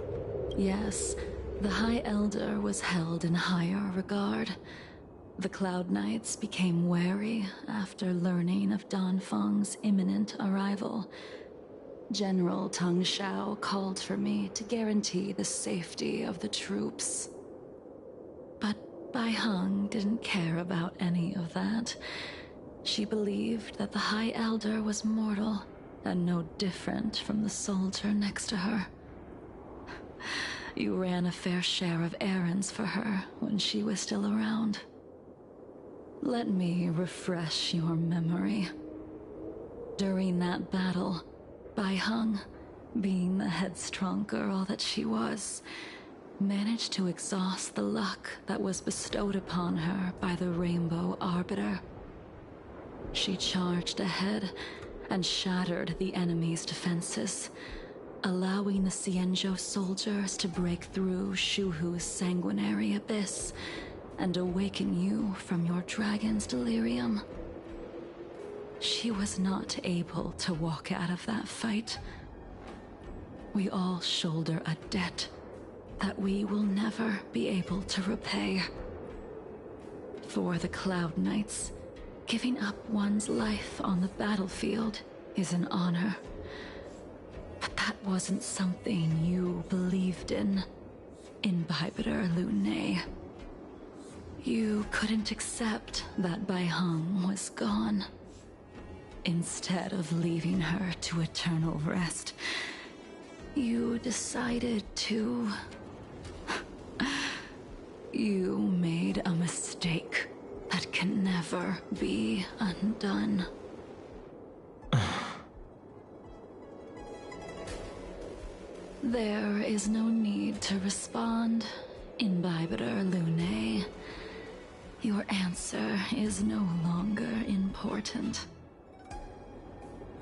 Yes, the High Elder was held in higher regard. The Cloud Knights became wary after learning of Dan Feng's imminent arrival. General Teng Shao called for me to guarantee the safety of the troops. But Baiheng didn't care about any of that. She believed that the High Elder was mortal and no different from the soldier next to her. You ran a fair share of errands for her when she was still around. Let me refresh your memory. During that battle, Baiheng, being the headstrong girl that she was, managed to exhaust the luck that was bestowed upon her by the Rainbow Arbiter. She charged ahead and shattered the enemy's defenses, allowing the Xianzhou soldiers to break through Shuhu's sanguinary abyss and awaken you from your dragon's delirium. She was not able to walk out of that fight. We all shoulder a debt that we will never be able to repay. For the Cloud Knights, giving up one's life on the battlefield is an honor. But that wasn't something you believed in, Imbibitor Lunae. You couldn't accept that Baiheng was gone. Instead of leaving her to eternal rest, you decided to... You made a mistake that can never be undone. There is no need to respond, Imbibitor Lunae. Your answer is no longer important.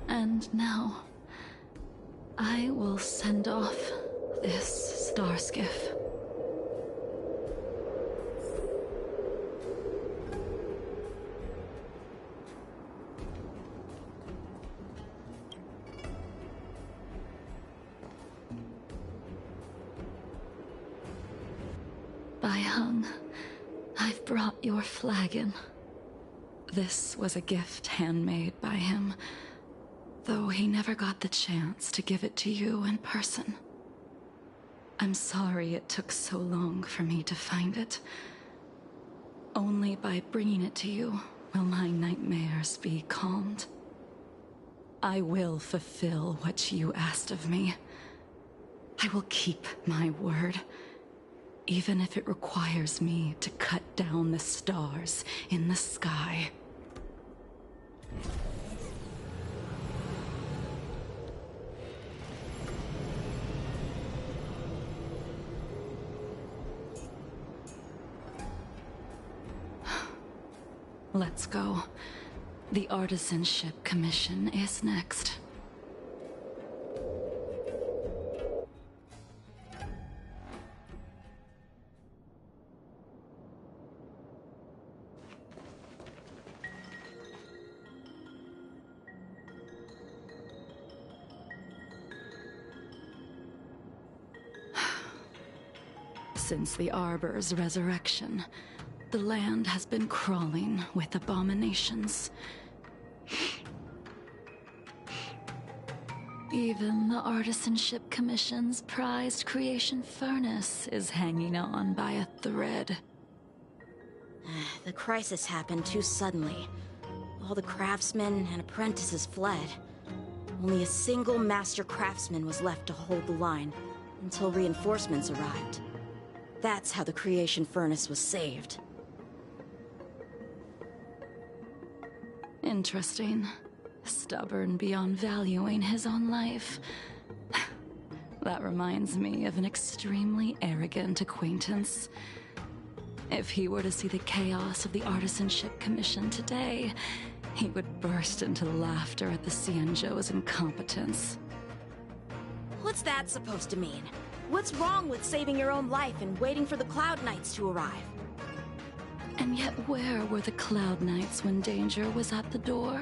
And now, I will send off this Starskiff. Hung, I've brought your flagon. This was a gift handmade by him, though he never got the chance to give it to you in person. I'm sorry it took so long for me to find it. Only by bringing it to you will my nightmares be calmed. I will fulfill what you asked of me. I will keep my word, even if it requires me to cut down the stars in the sky. Let's go. The Artisanship Commission is next. Since the Arbor's resurrection, the land has been crawling with abominations. Even the Artisanship Commission's prized creation furnace is hanging on by a thread. The crisis happened too suddenly. All the craftsmen and apprentices fled. Only a single master craftsman was left to hold the line until reinforcements arrived. That's how the creation furnace was saved. Interesting. Stubborn beyond valuing his own life. That reminds me of an extremely arrogant acquaintance. If he were to see the chaos of the Artisanship Commission today, he would burst into laughter at the Xianzhou's incompetence. What's that supposed to mean? What's wrong with saving your own life and waiting for the Cloud Knights to arrive? And yet where were the Cloud Knights when danger was at the door?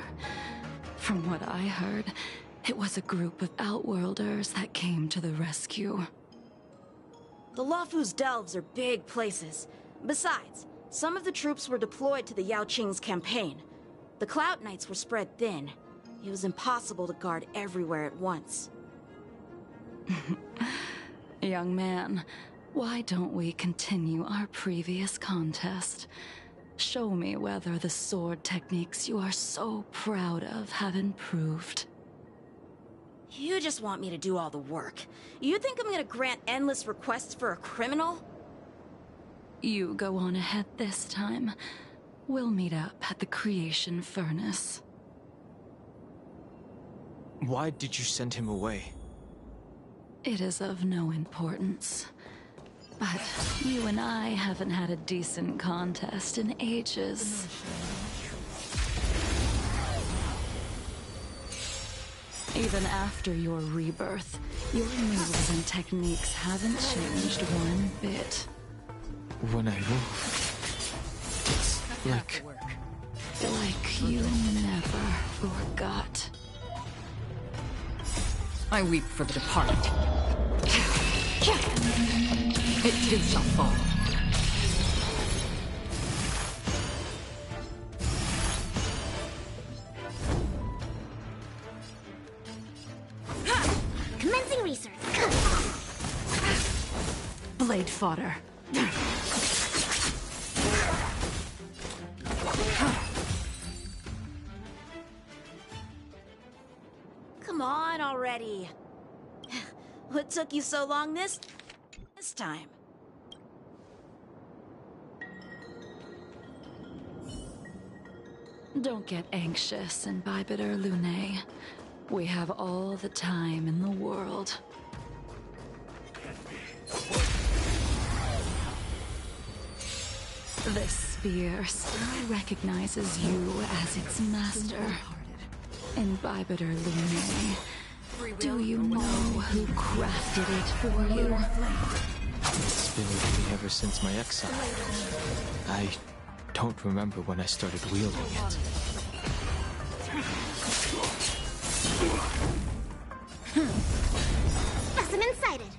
From what I heard, it was a group of Outworlders that came to the rescue. The Luofu's delves are big places. Besides, some of the troops were deployed to the Yao Qing's campaign. The Cloud Knights were spread thin. It was impossible to guard everywhere at once. Young man, why don't we continue our previous contest? Show me whether the sword techniques you are so proud of have improved. You just want me to do all the work. You think I'm gonna grant endless requests for a criminal? You go on ahead this time. We'll meet up at the creation furnace. Why did you send him away? It is of no importance. But you and I haven't had a decent contest in ages. Even after your rebirth, your moves and techniques haven't changed one bit. When I move, it's like you never forgot. I weep for the departed. It too shall fall. Commencing research. Blade fodder. Come on already. What took you so long this time? Don't get anxious, Imbibitor Lune. We have all the time in the world. This sphere still recognizes you as its master. Imbibitor Lune, do you know who crafted it for you? It's been with me ever since my exile. I don't remember when I started wielding it. Specimen sighted.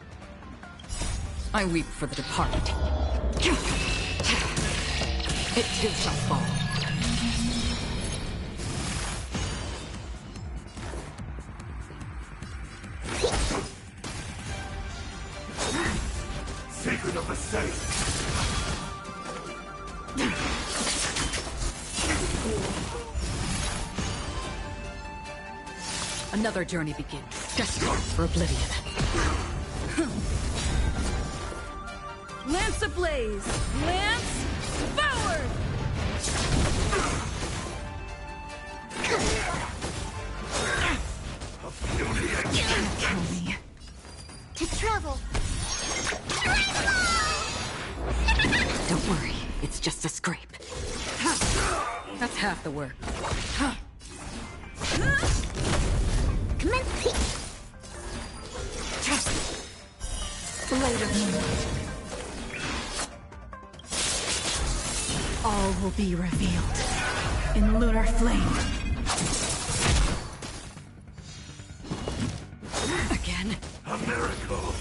I weep for the departed. It too shall fall. Secret of the safe. Another journey begins. Destined for oblivion. Lance ablaze! Lance forward! Kill me. To travel. Don't worry, it's just a scrape. That's half the work. Commence peak. Blade of moonlight. All will be revealed in lunar flame. Again. A miracle.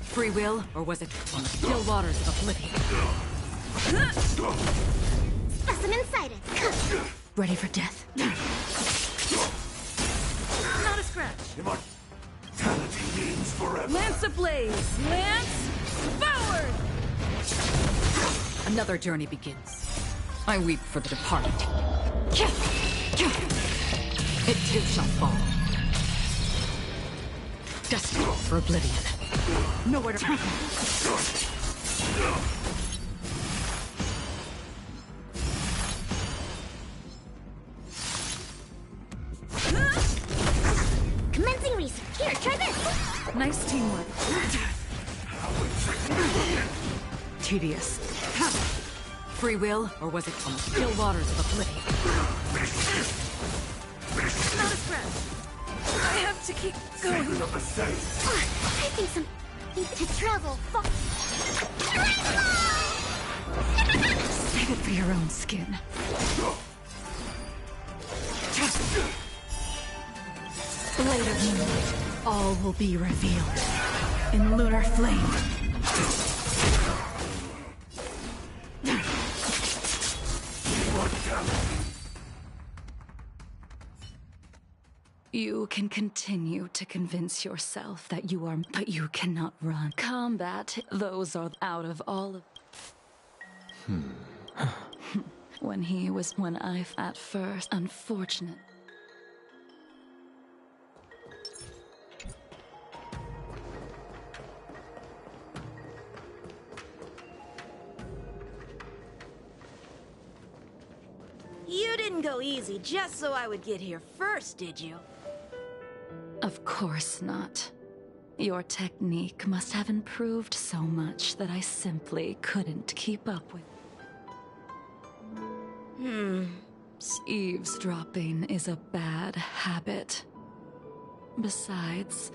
Free will, or was it on the still waters of oblivion? Specimen sighted. Ready for death? Not a scratch. Immortality means forever. Lance ablaze! Lance forward! Another journey begins. I weep for the departed. It too shall fall. Destined for oblivion. Nowhere to turn. Commencing research. Here, try this. Nice teamwork. Tedious. Free will, or was it on the still waters of oblivion? Not a scratch. I have to keep going. Secret of the safe. I think some need to travel. Save it for your own skin. Blade of moonlight. All will be revealed in lunar flame. You can continue to convince yourself that you are, but you cannot run. Combat, those are out of all of... when I, at first, unfortunate. You didn't go easy just so I would get here first, did you? Of course not. Your technique must have improved so much that I simply couldn't keep up with. Eavesdropping is a bad habit. Besides,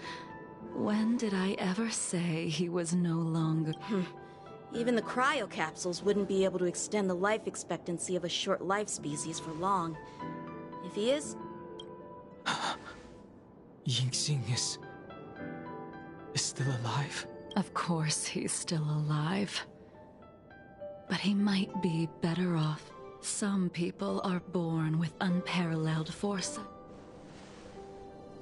when did I ever say he was no longer... Even the cryocapsules wouldn't be able to extend the life expectancy of a short life species for long. If he is... Yingxing is still alive? Of course he's still alive. But he might be better off. Some people are born with unparalleled foresight.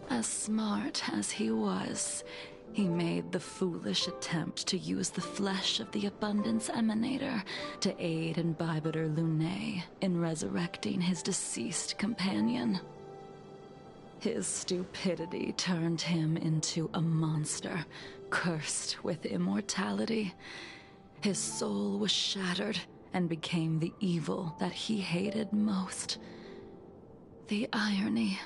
As smart as he was, he made the foolish attempt to use the flesh of the Abundance Emanator to aid Imbibitor Lunae in resurrecting his deceased companion. His stupidity turned him into a monster, cursed with immortality. His soul was shattered and became the evil that he hated most. The irony.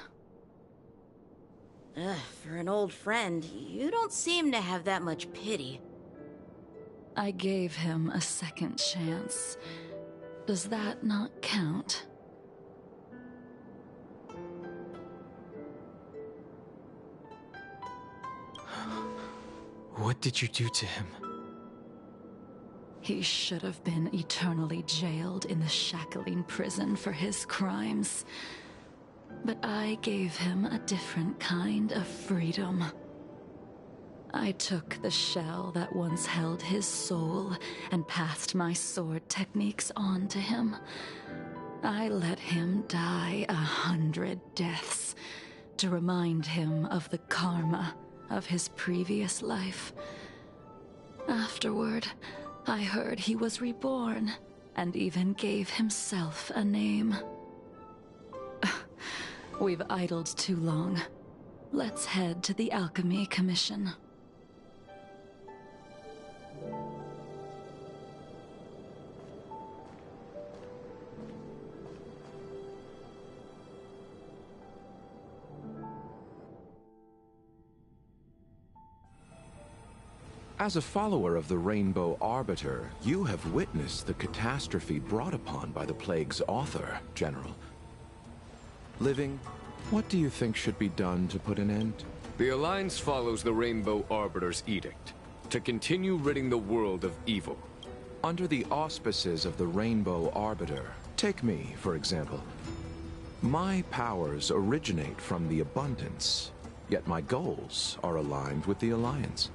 For an old friend, you don't seem to have that much pity. I gave him a second chance. Does that not count? What did you do to him? He should have been eternally jailed in the shackling prison for his crimes. But I gave him a different kind of freedom. I took the shell that once held his soul and passed my sword techniques on to him. I let him die 100 deaths to remind him of the karma of his previous life. Afterward, I heard he was reborn and even gave himself a name. We've idled too long. Let's head to the Alchemy Commission. As a follower of the Rainbow Arbiter, you have witnessed the catastrophe brought upon by the plague's author, General. Living, what do you think should be done to put an end? The Alliance follows the Rainbow Arbiter's edict to continue ridding the world of evil. Under the auspices of the Rainbow Arbiter, take me, for example. My powers originate from the Abundance, yet my goals are aligned with the Alliance.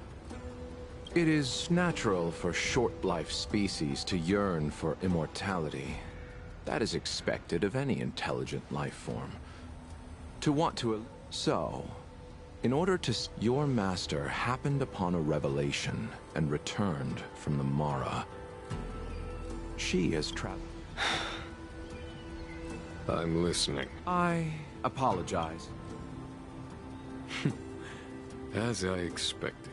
It is natural for short-life species to yearn for immortality. That is expected of any intelligent life form. To want to... So, in order to... Your master happened upon a revelation and returned from the Mara. She has traveled... I'm listening. I apologize. As I expected.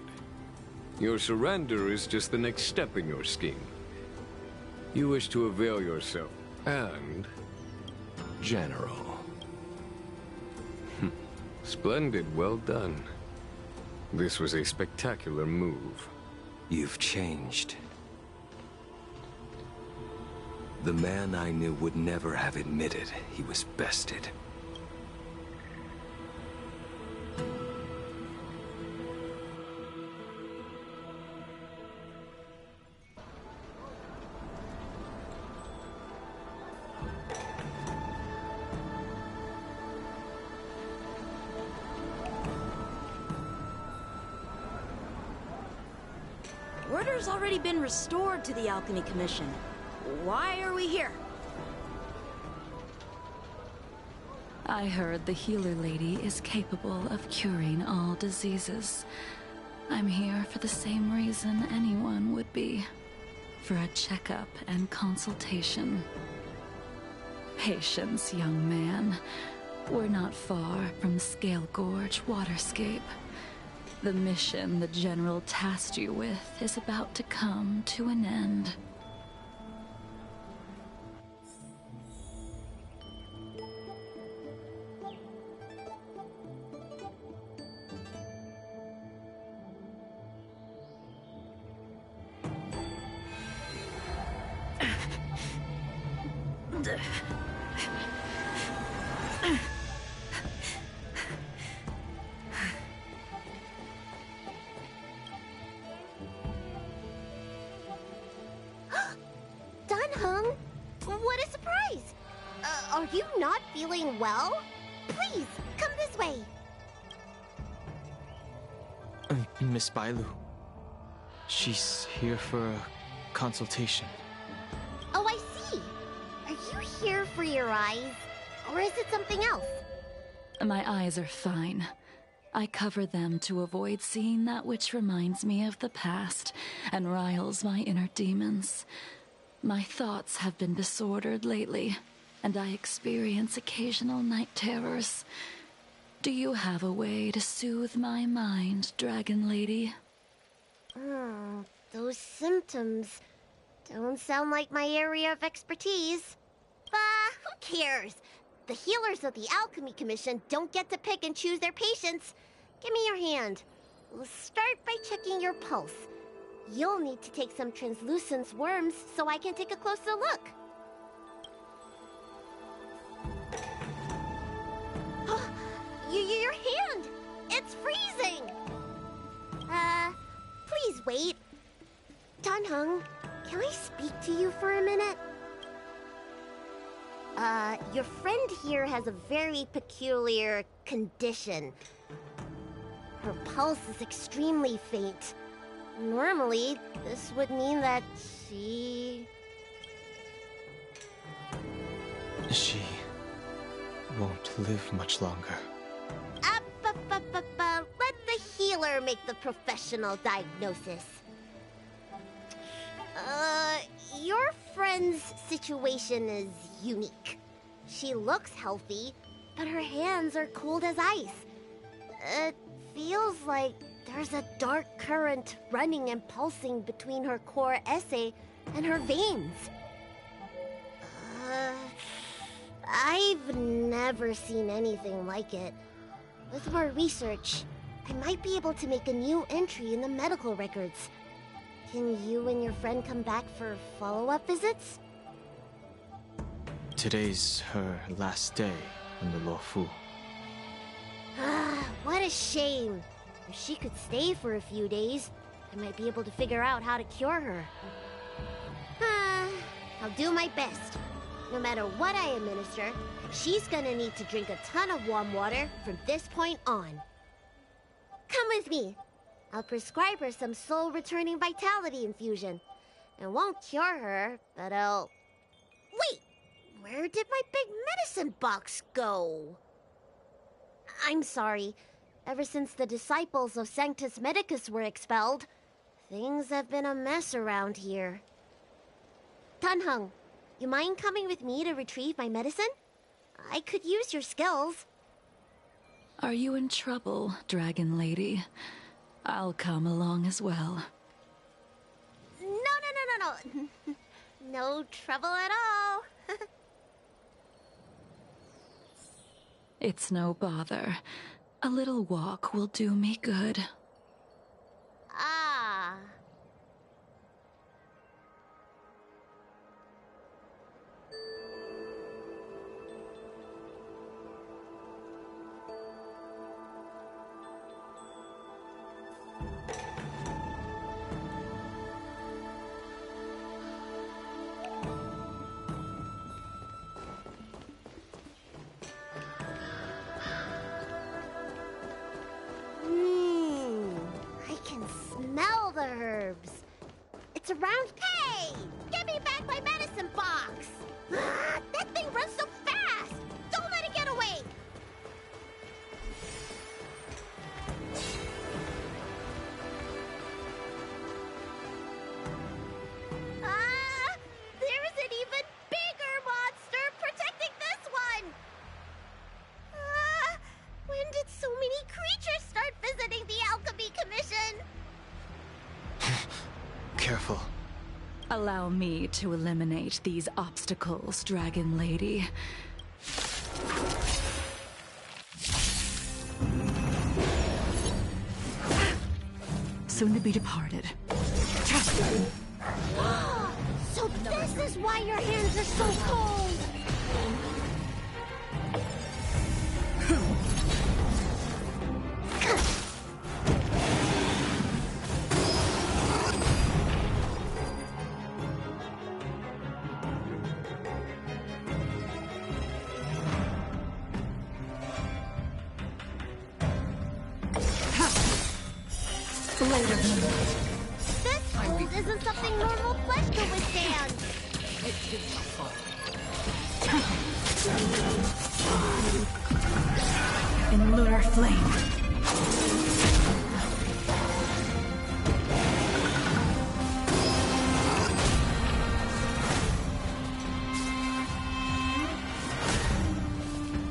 Your surrender is just the next step in your scheme. You wish to avail yourself, and... General. Splendid, well done. This was a spectacular move. You've changed. The man I knew would never have admitted he was bested. Order's already been restored to the Alchemy Commission. Why are we here? I heard the healer lady is capable of curing all diseases. I'm here for the same reason anyone would be. For a checkup and consultation. Patience, young man. We're not far from Scale Gorge Waterscape. The mission the General tasked you with is about to come to an end. What a surprise! Are you not feeling well? Please, come this way. Miss Bailu. She's here for a consultation. Oh, I see. Are you here for your eyes? Or is it something else? My eyes are fine. I cover them to avoid seeing that which reminds me of the past and riles my inner demons. My thoughts have been disordered lately, and I experience occasional night terrors. Do you have a way to soothe my mind, Dragon Lady? Those symptoms don't sound like my area of expertise. Who cares? The healers of the Alchemy Commission don't get to pick and choose their patients. Give me your hand. We'll start by checking your pulse. You'll need to take some translucent worms so I can take a closer look. Your hand! It's freezing! Please wait. Danheng, can I speak to you for a minute? Your friend here has a very peculiar condition. Her pulse is extremely faint. Normally, this would mean that she won't live much longer. Let the healer make the professional diagnosis. Your friend's situation is unique. She looks healthy, but her hands are cold as ice. It feels like there's a dark current running and pulsing between her core esse and her veins. I've never seen anything like it. With more research, I might be able to make a new entry in the medical records. Can you and your friend come back for follow-up visits? Today's her last day in the Luofu. What a shame. If she could stay for a few days, I might be able to figure out how to cure her. I'll do my best. No matter what I administer, she's gonna need to drink a ton of warm water from this point on. Come with me. I'll prescribe her some soul-returning vitality infusion. It won't cure her, but I'll... Wait! Where did my big medicine box go? I'm sorry. Ever since the disciples of Sanctus Medicus were expelled, things have been a mess around here. Tanheng, you mind coming with me to retrieve my medicine? I could use your skills. Are you in trouble, Dragon Lady? I'll come along as well. No. No trouble at all. It's no bother. A little walk will do me good. Ah. I can smell the herbs. It's around. Hey! Give me back my medicine box! That thing runs so fast! Don't let it get away! There's an even bigger monster protecting this one! When did so many creatures start visiting the Alchemy Commission? Careful. Allow me to eliminate these obstacles, Dragon Lady. Soon to be departed. So this is why your hands are so cold! This cold isn't something normal flesh can withstand! In lunar flame.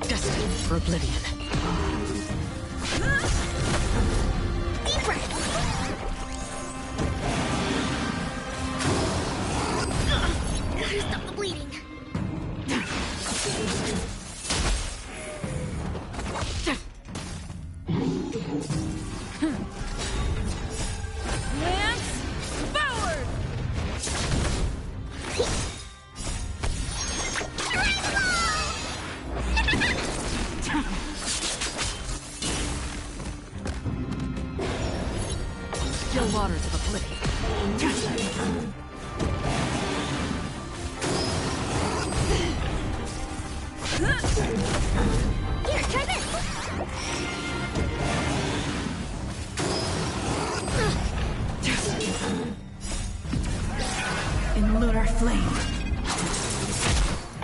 Destined for oblivion. Deep breath! Stop the bleeding! Lance forward! Still waters of oblivion. Here, try this! lunar flame,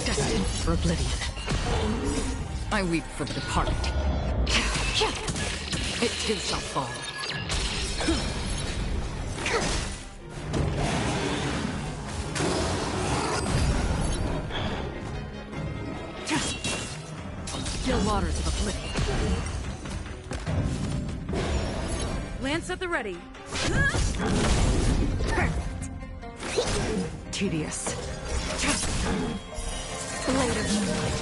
destined for oblivion. I weep for the departed. It too shall fall. Still waters of oblivion. Lance at the ready. Perfect. Tedious. Blade of moonlight.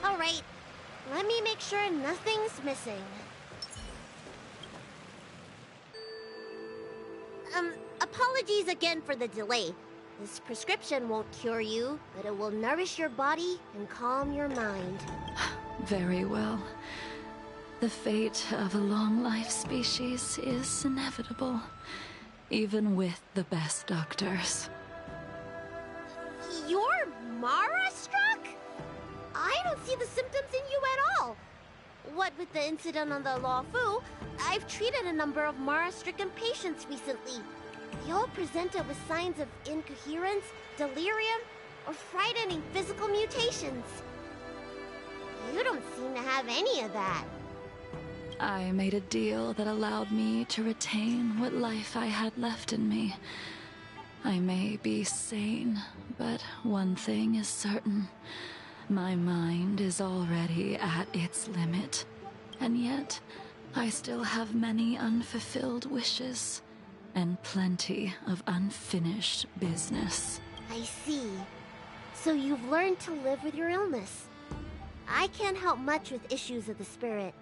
All right, let me make sure nothing's missing. Apologies again for the delay. This prescription won't cure you, but it will nourish your body and calm your mind. Very well. The fate of a long-life species is inevitable, even with the best doctors. You're Mara-struck? I don't see the symptoms in you at all. What with the incident on the Law Fu, I've treated a number of Mara-stricken patients recently. They all presented with signs of incoherence, delirium, or frightening physical mutations. You don't seem to have any of that. I made a deal that allowed me to retain what life I had left in me. I may be sane, but one thing is certain. My mind is already at its limit. And yet, I still have many unfulfilled wishes, and plenty of unfinished business. I see. So you've learned to live with your illness. I can't help much with issues of the spirit,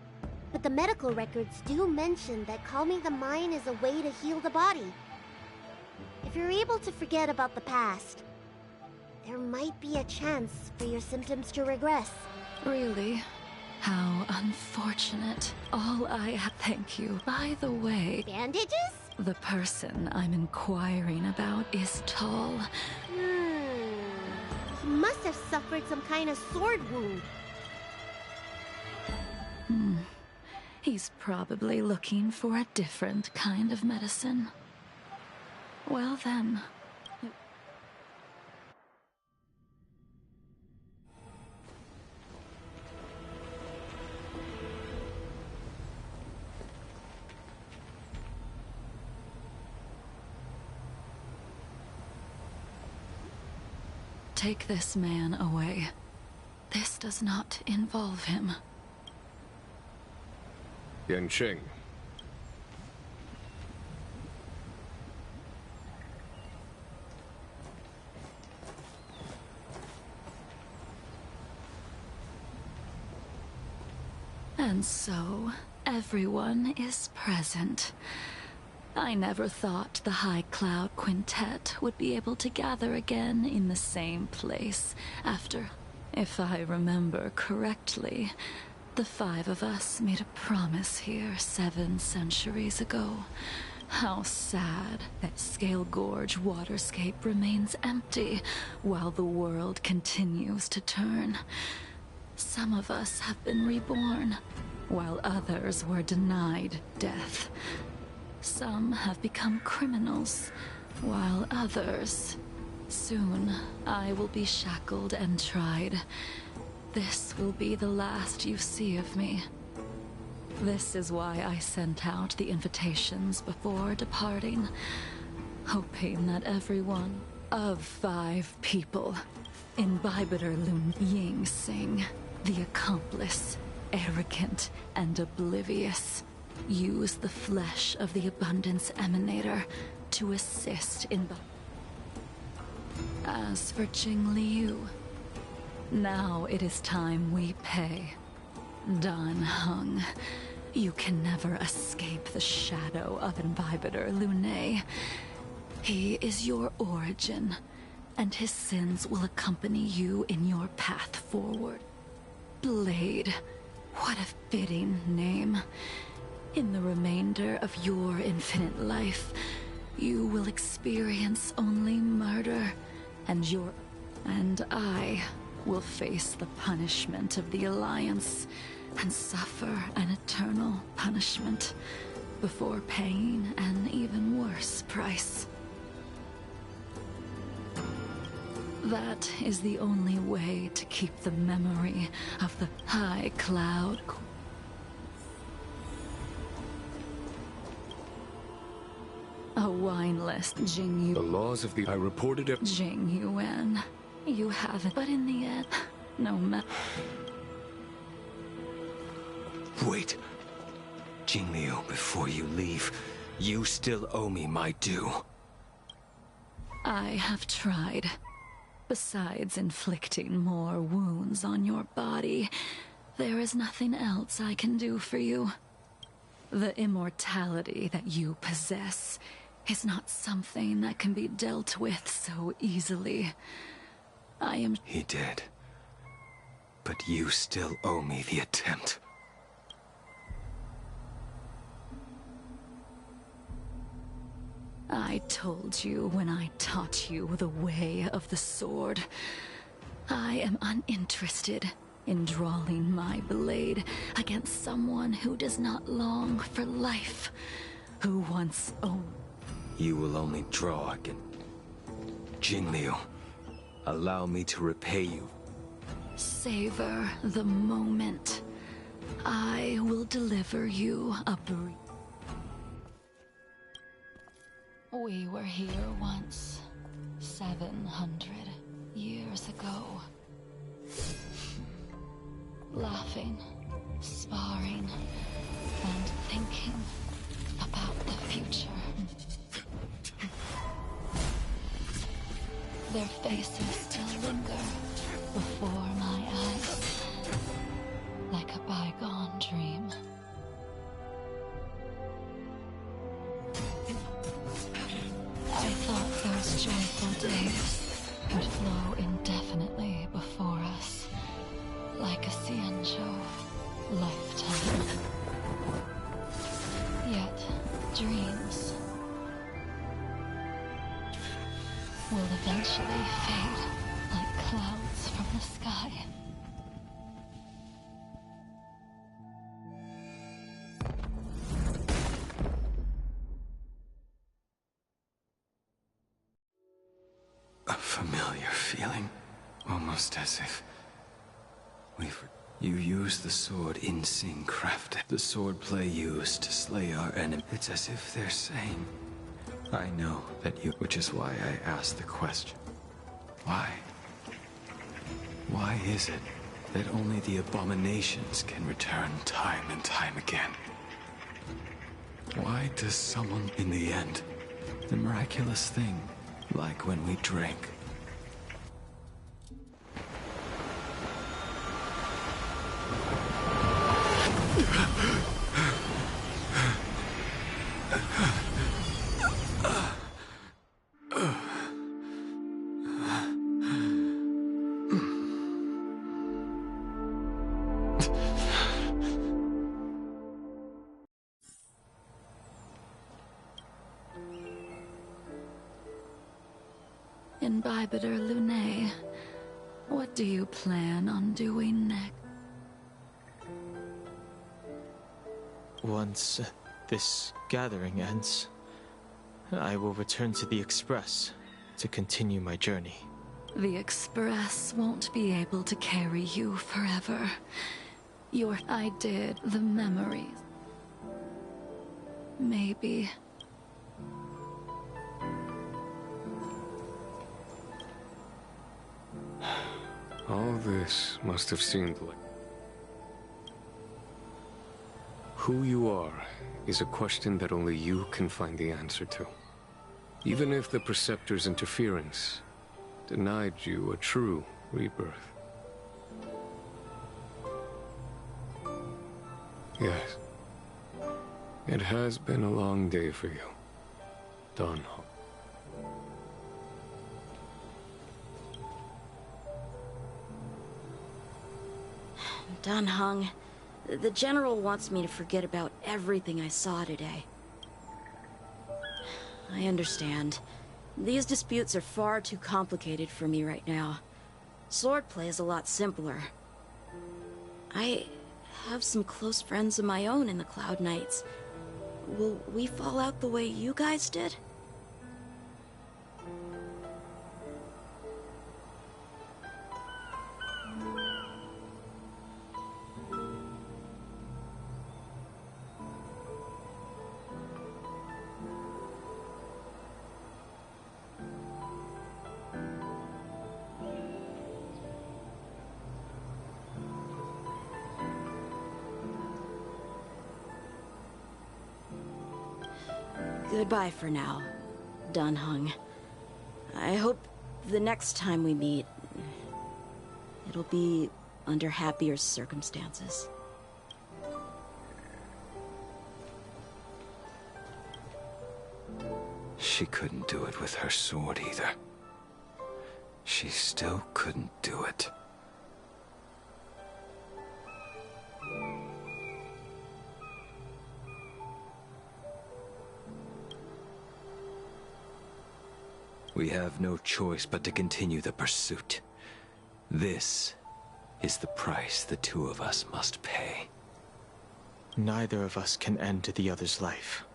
but the medical records do mention that calming the mind is a way to heal the body. If you're able to forget about the past, there might be a chance for your symptoms to regress. Really? How unfortunate. Thank you. By the way... Bandages? The person I'm inquiring about is tall. He must have suffered some kind of sword wound. He's probably looking for a different kind of medicine. Well then... Take this man away. This does not involve him. Genshin. And so, everyone is present. I never thought the High Cloud Quintet would be able to gather again in the same place after... If I remember correctly, the 5 of us made a promise here 7 centuries ago. How sad that Scale Gorge waterscape remains empty while the world continues to turn. Some of us have been reborn, while others were denied death. Some have become criminals, while others... Soon, I will be shackled and tried. This will be the last you see of me. This is why I sent out the invitations before departing, hoping that everyone of 5 people, Imbibiter Lun Ying Sing, the accomplice, arrogant and oblivious, use the flesh of the Abundance Emanator to assist in... As for Jing Liu, now it is time we pay. Dan Heng, you can never escape the shadow of Imbibiter Lune. He is your origin, and his sins will accompany you in your path forward. Blade, what a fitting name. In the remainder of your infinite life, you will experience only murder, and I will face the punishment of the Alliance, and suffer an eternal punishment before paying an even worse price. That is the only way to keep the memory of the High Cloud. A wineless Jing. The laws of the... I reported it... Jing Yuan. You haven't, but in the end, no matter... Wait. Jingliu, before you leave, you still owe me my due. I have tried. Besides inflicting more wounds on your body, there is nothing else I can do for you. The immortality that you possess is not something that can be dealt with so easily. I am... He did. But you still owe me the attempt. I told you when I taught you the way of the sword. I am uninterested in drawing my blade against someone who does not long for life, who once owned. You will only draw again. Jingliu, allow me to repay you. Savor the moment. I will deliver you a brief. We were here once, 700 years ago. Laughing, sparring, and thinking about the future. Their faces still linger before my eyes, like a bygone dream. I thought those joyful days would flow indefinitely before us, like a Xianzhou lifetime. Yet, dreams will eventually fade like clouds from the sky. A familiar feeling, almost as if you used the sword Insing crafted. The swordplay used to slay our enemy. It's as if they're saying, I know that you... Which is why I asked the question. Why? Why is it that only the abominations can return time and time again? Why does someone, in the end, the miraculous thing, like when we drink? Imbibitor Lunae, what do you plan on doing next? Once this gathering ends, I will return to the Express to continue my journey. The Express won't be able to carry you forever. I did the memories. Maybe. All this must have seemed like... Who you are is a question that only you can find the answer to. Even if the Preceptor's interference denied you a true rebirth. Yes. It has been a long day for you, Dan Hong. Dan Hong, the General wants me to forget about everything I saw today. I understand. These disputes are far too complicated for me right now. Swordplay is a lot simpler. I have some close friends of my own in the Cloud Knights. Will we fall out the way you guys did? Goodbye for now, Dunhung. I hope the next time we meet, it'll be under happier circumstances. She couldn't do it with her sword either. She still couldn't do it. We have no choice but to continue the pursuit. This is the price the two of us must pay. Neither of us can end the other's life.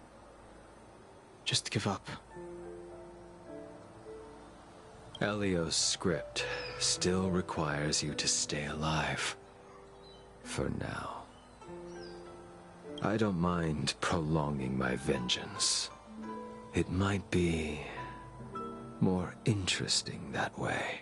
Just give up. Elio's script still requires you to stay alive. For now. I don't mind prolonging my vengeance. It might be more interesting that way.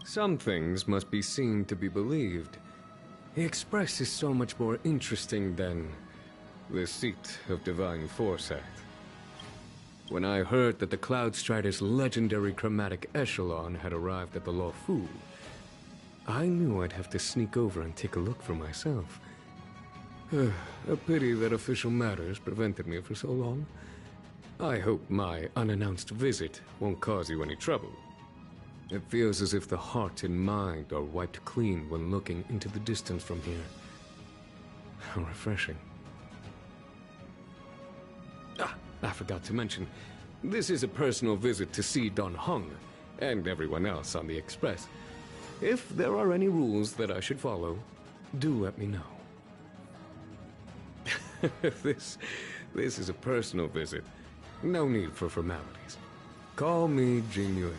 Some things must be seen to be believed. The Express is so much more interesting than the seat of divine foresight. When I heard that the Cloud Strider's legendary chromatic echelon had arrived at the Luofu, I knew I'd have to sneak over and take a look for myself. A pity that official matters prevented me for so long. I hope my unannounced visit won't cause you any trouble. It feels as if the heart and mind are wiped clean when looking into the distance from here. How refreshing. I forgot to mention, this is a personal visit to see Don Hung and everyone else on the Express. If there are any rules that I should follow, do let me know. This is a personal visit. No need for formalities. Call me Jingyue.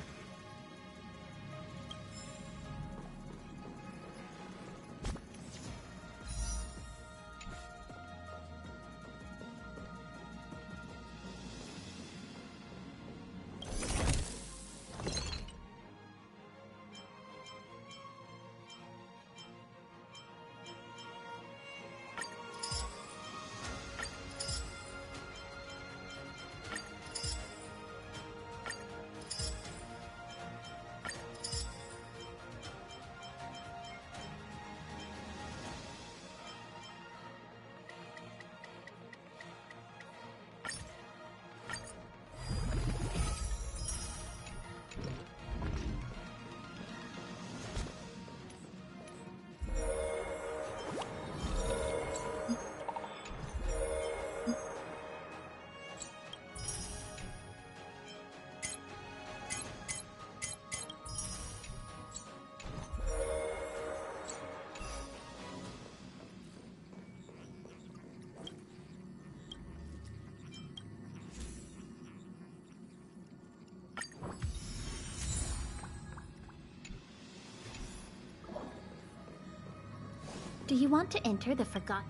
Do you want to enter the Forgotten?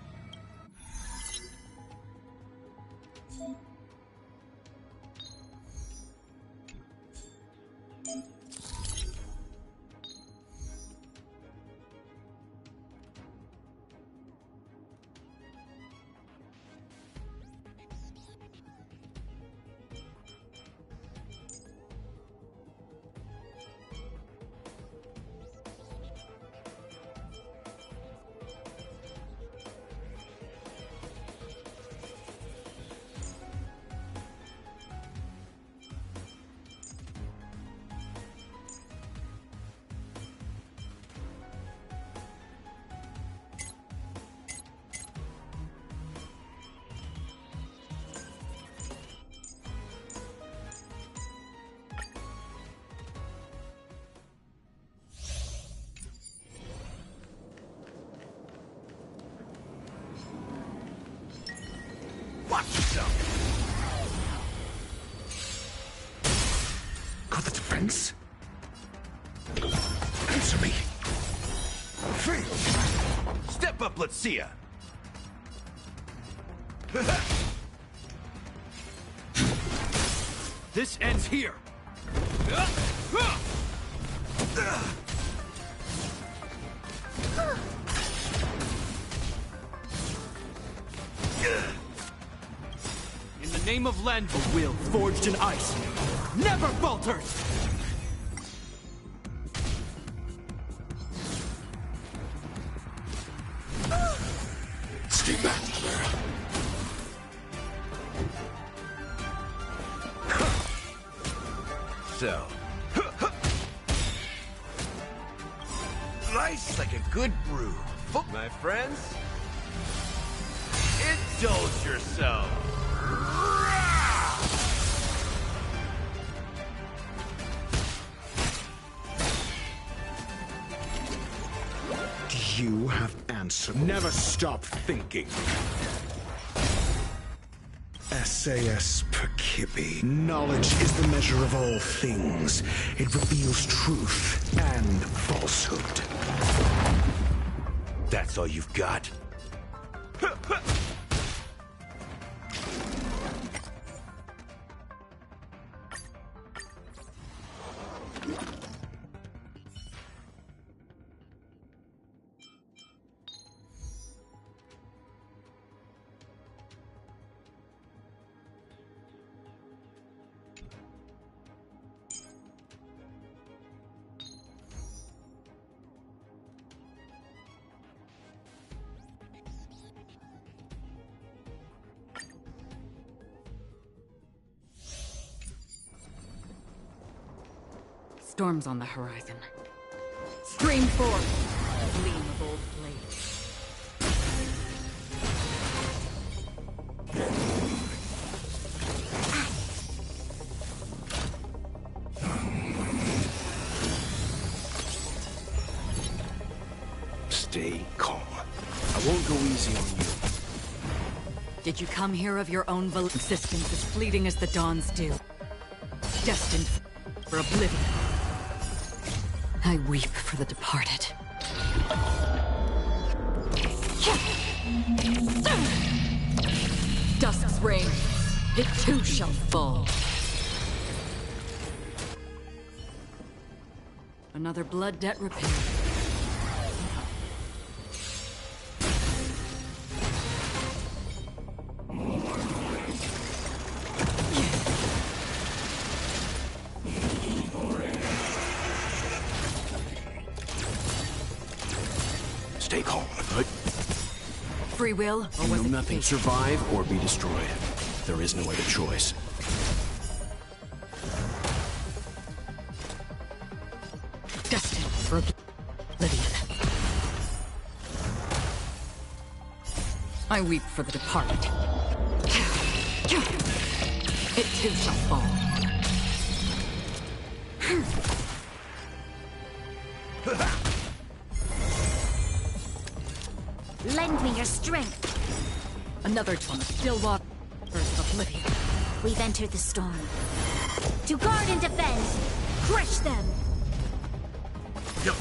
Watch yourself! Got the defense? Answer me! Step up, let's see ya! This ends here! In the name of Len, a will forged in ice never falters! Stay back, Clara. So. Nice like a good brew. My friends, indulge yourself. You have answered. Never stop thinking. SAS Perkibi. Knowledge is the measure of all things. It reveals truth and falsehood. That's all you've got? Storm's on the horizon. Stream forth, gleam of old blades. Stay calm. I won't go easy on you. Did you come here of your own volition? Existence as fleeting as the dawn's dew. Destined for oblivion. I weep for the departed. Dusk's reign, it too shall fall. Another blood debt repaired. Stay calm. Free will, or was Will it nothing fate? survive or be destroyed? There is no other choice. Destined for oblivion. I weep for the departed. It too shall fall. Lend me your strength. Another ton of still waters of oblivion. We've entered the storm. To guard and defend, crush them! Yep.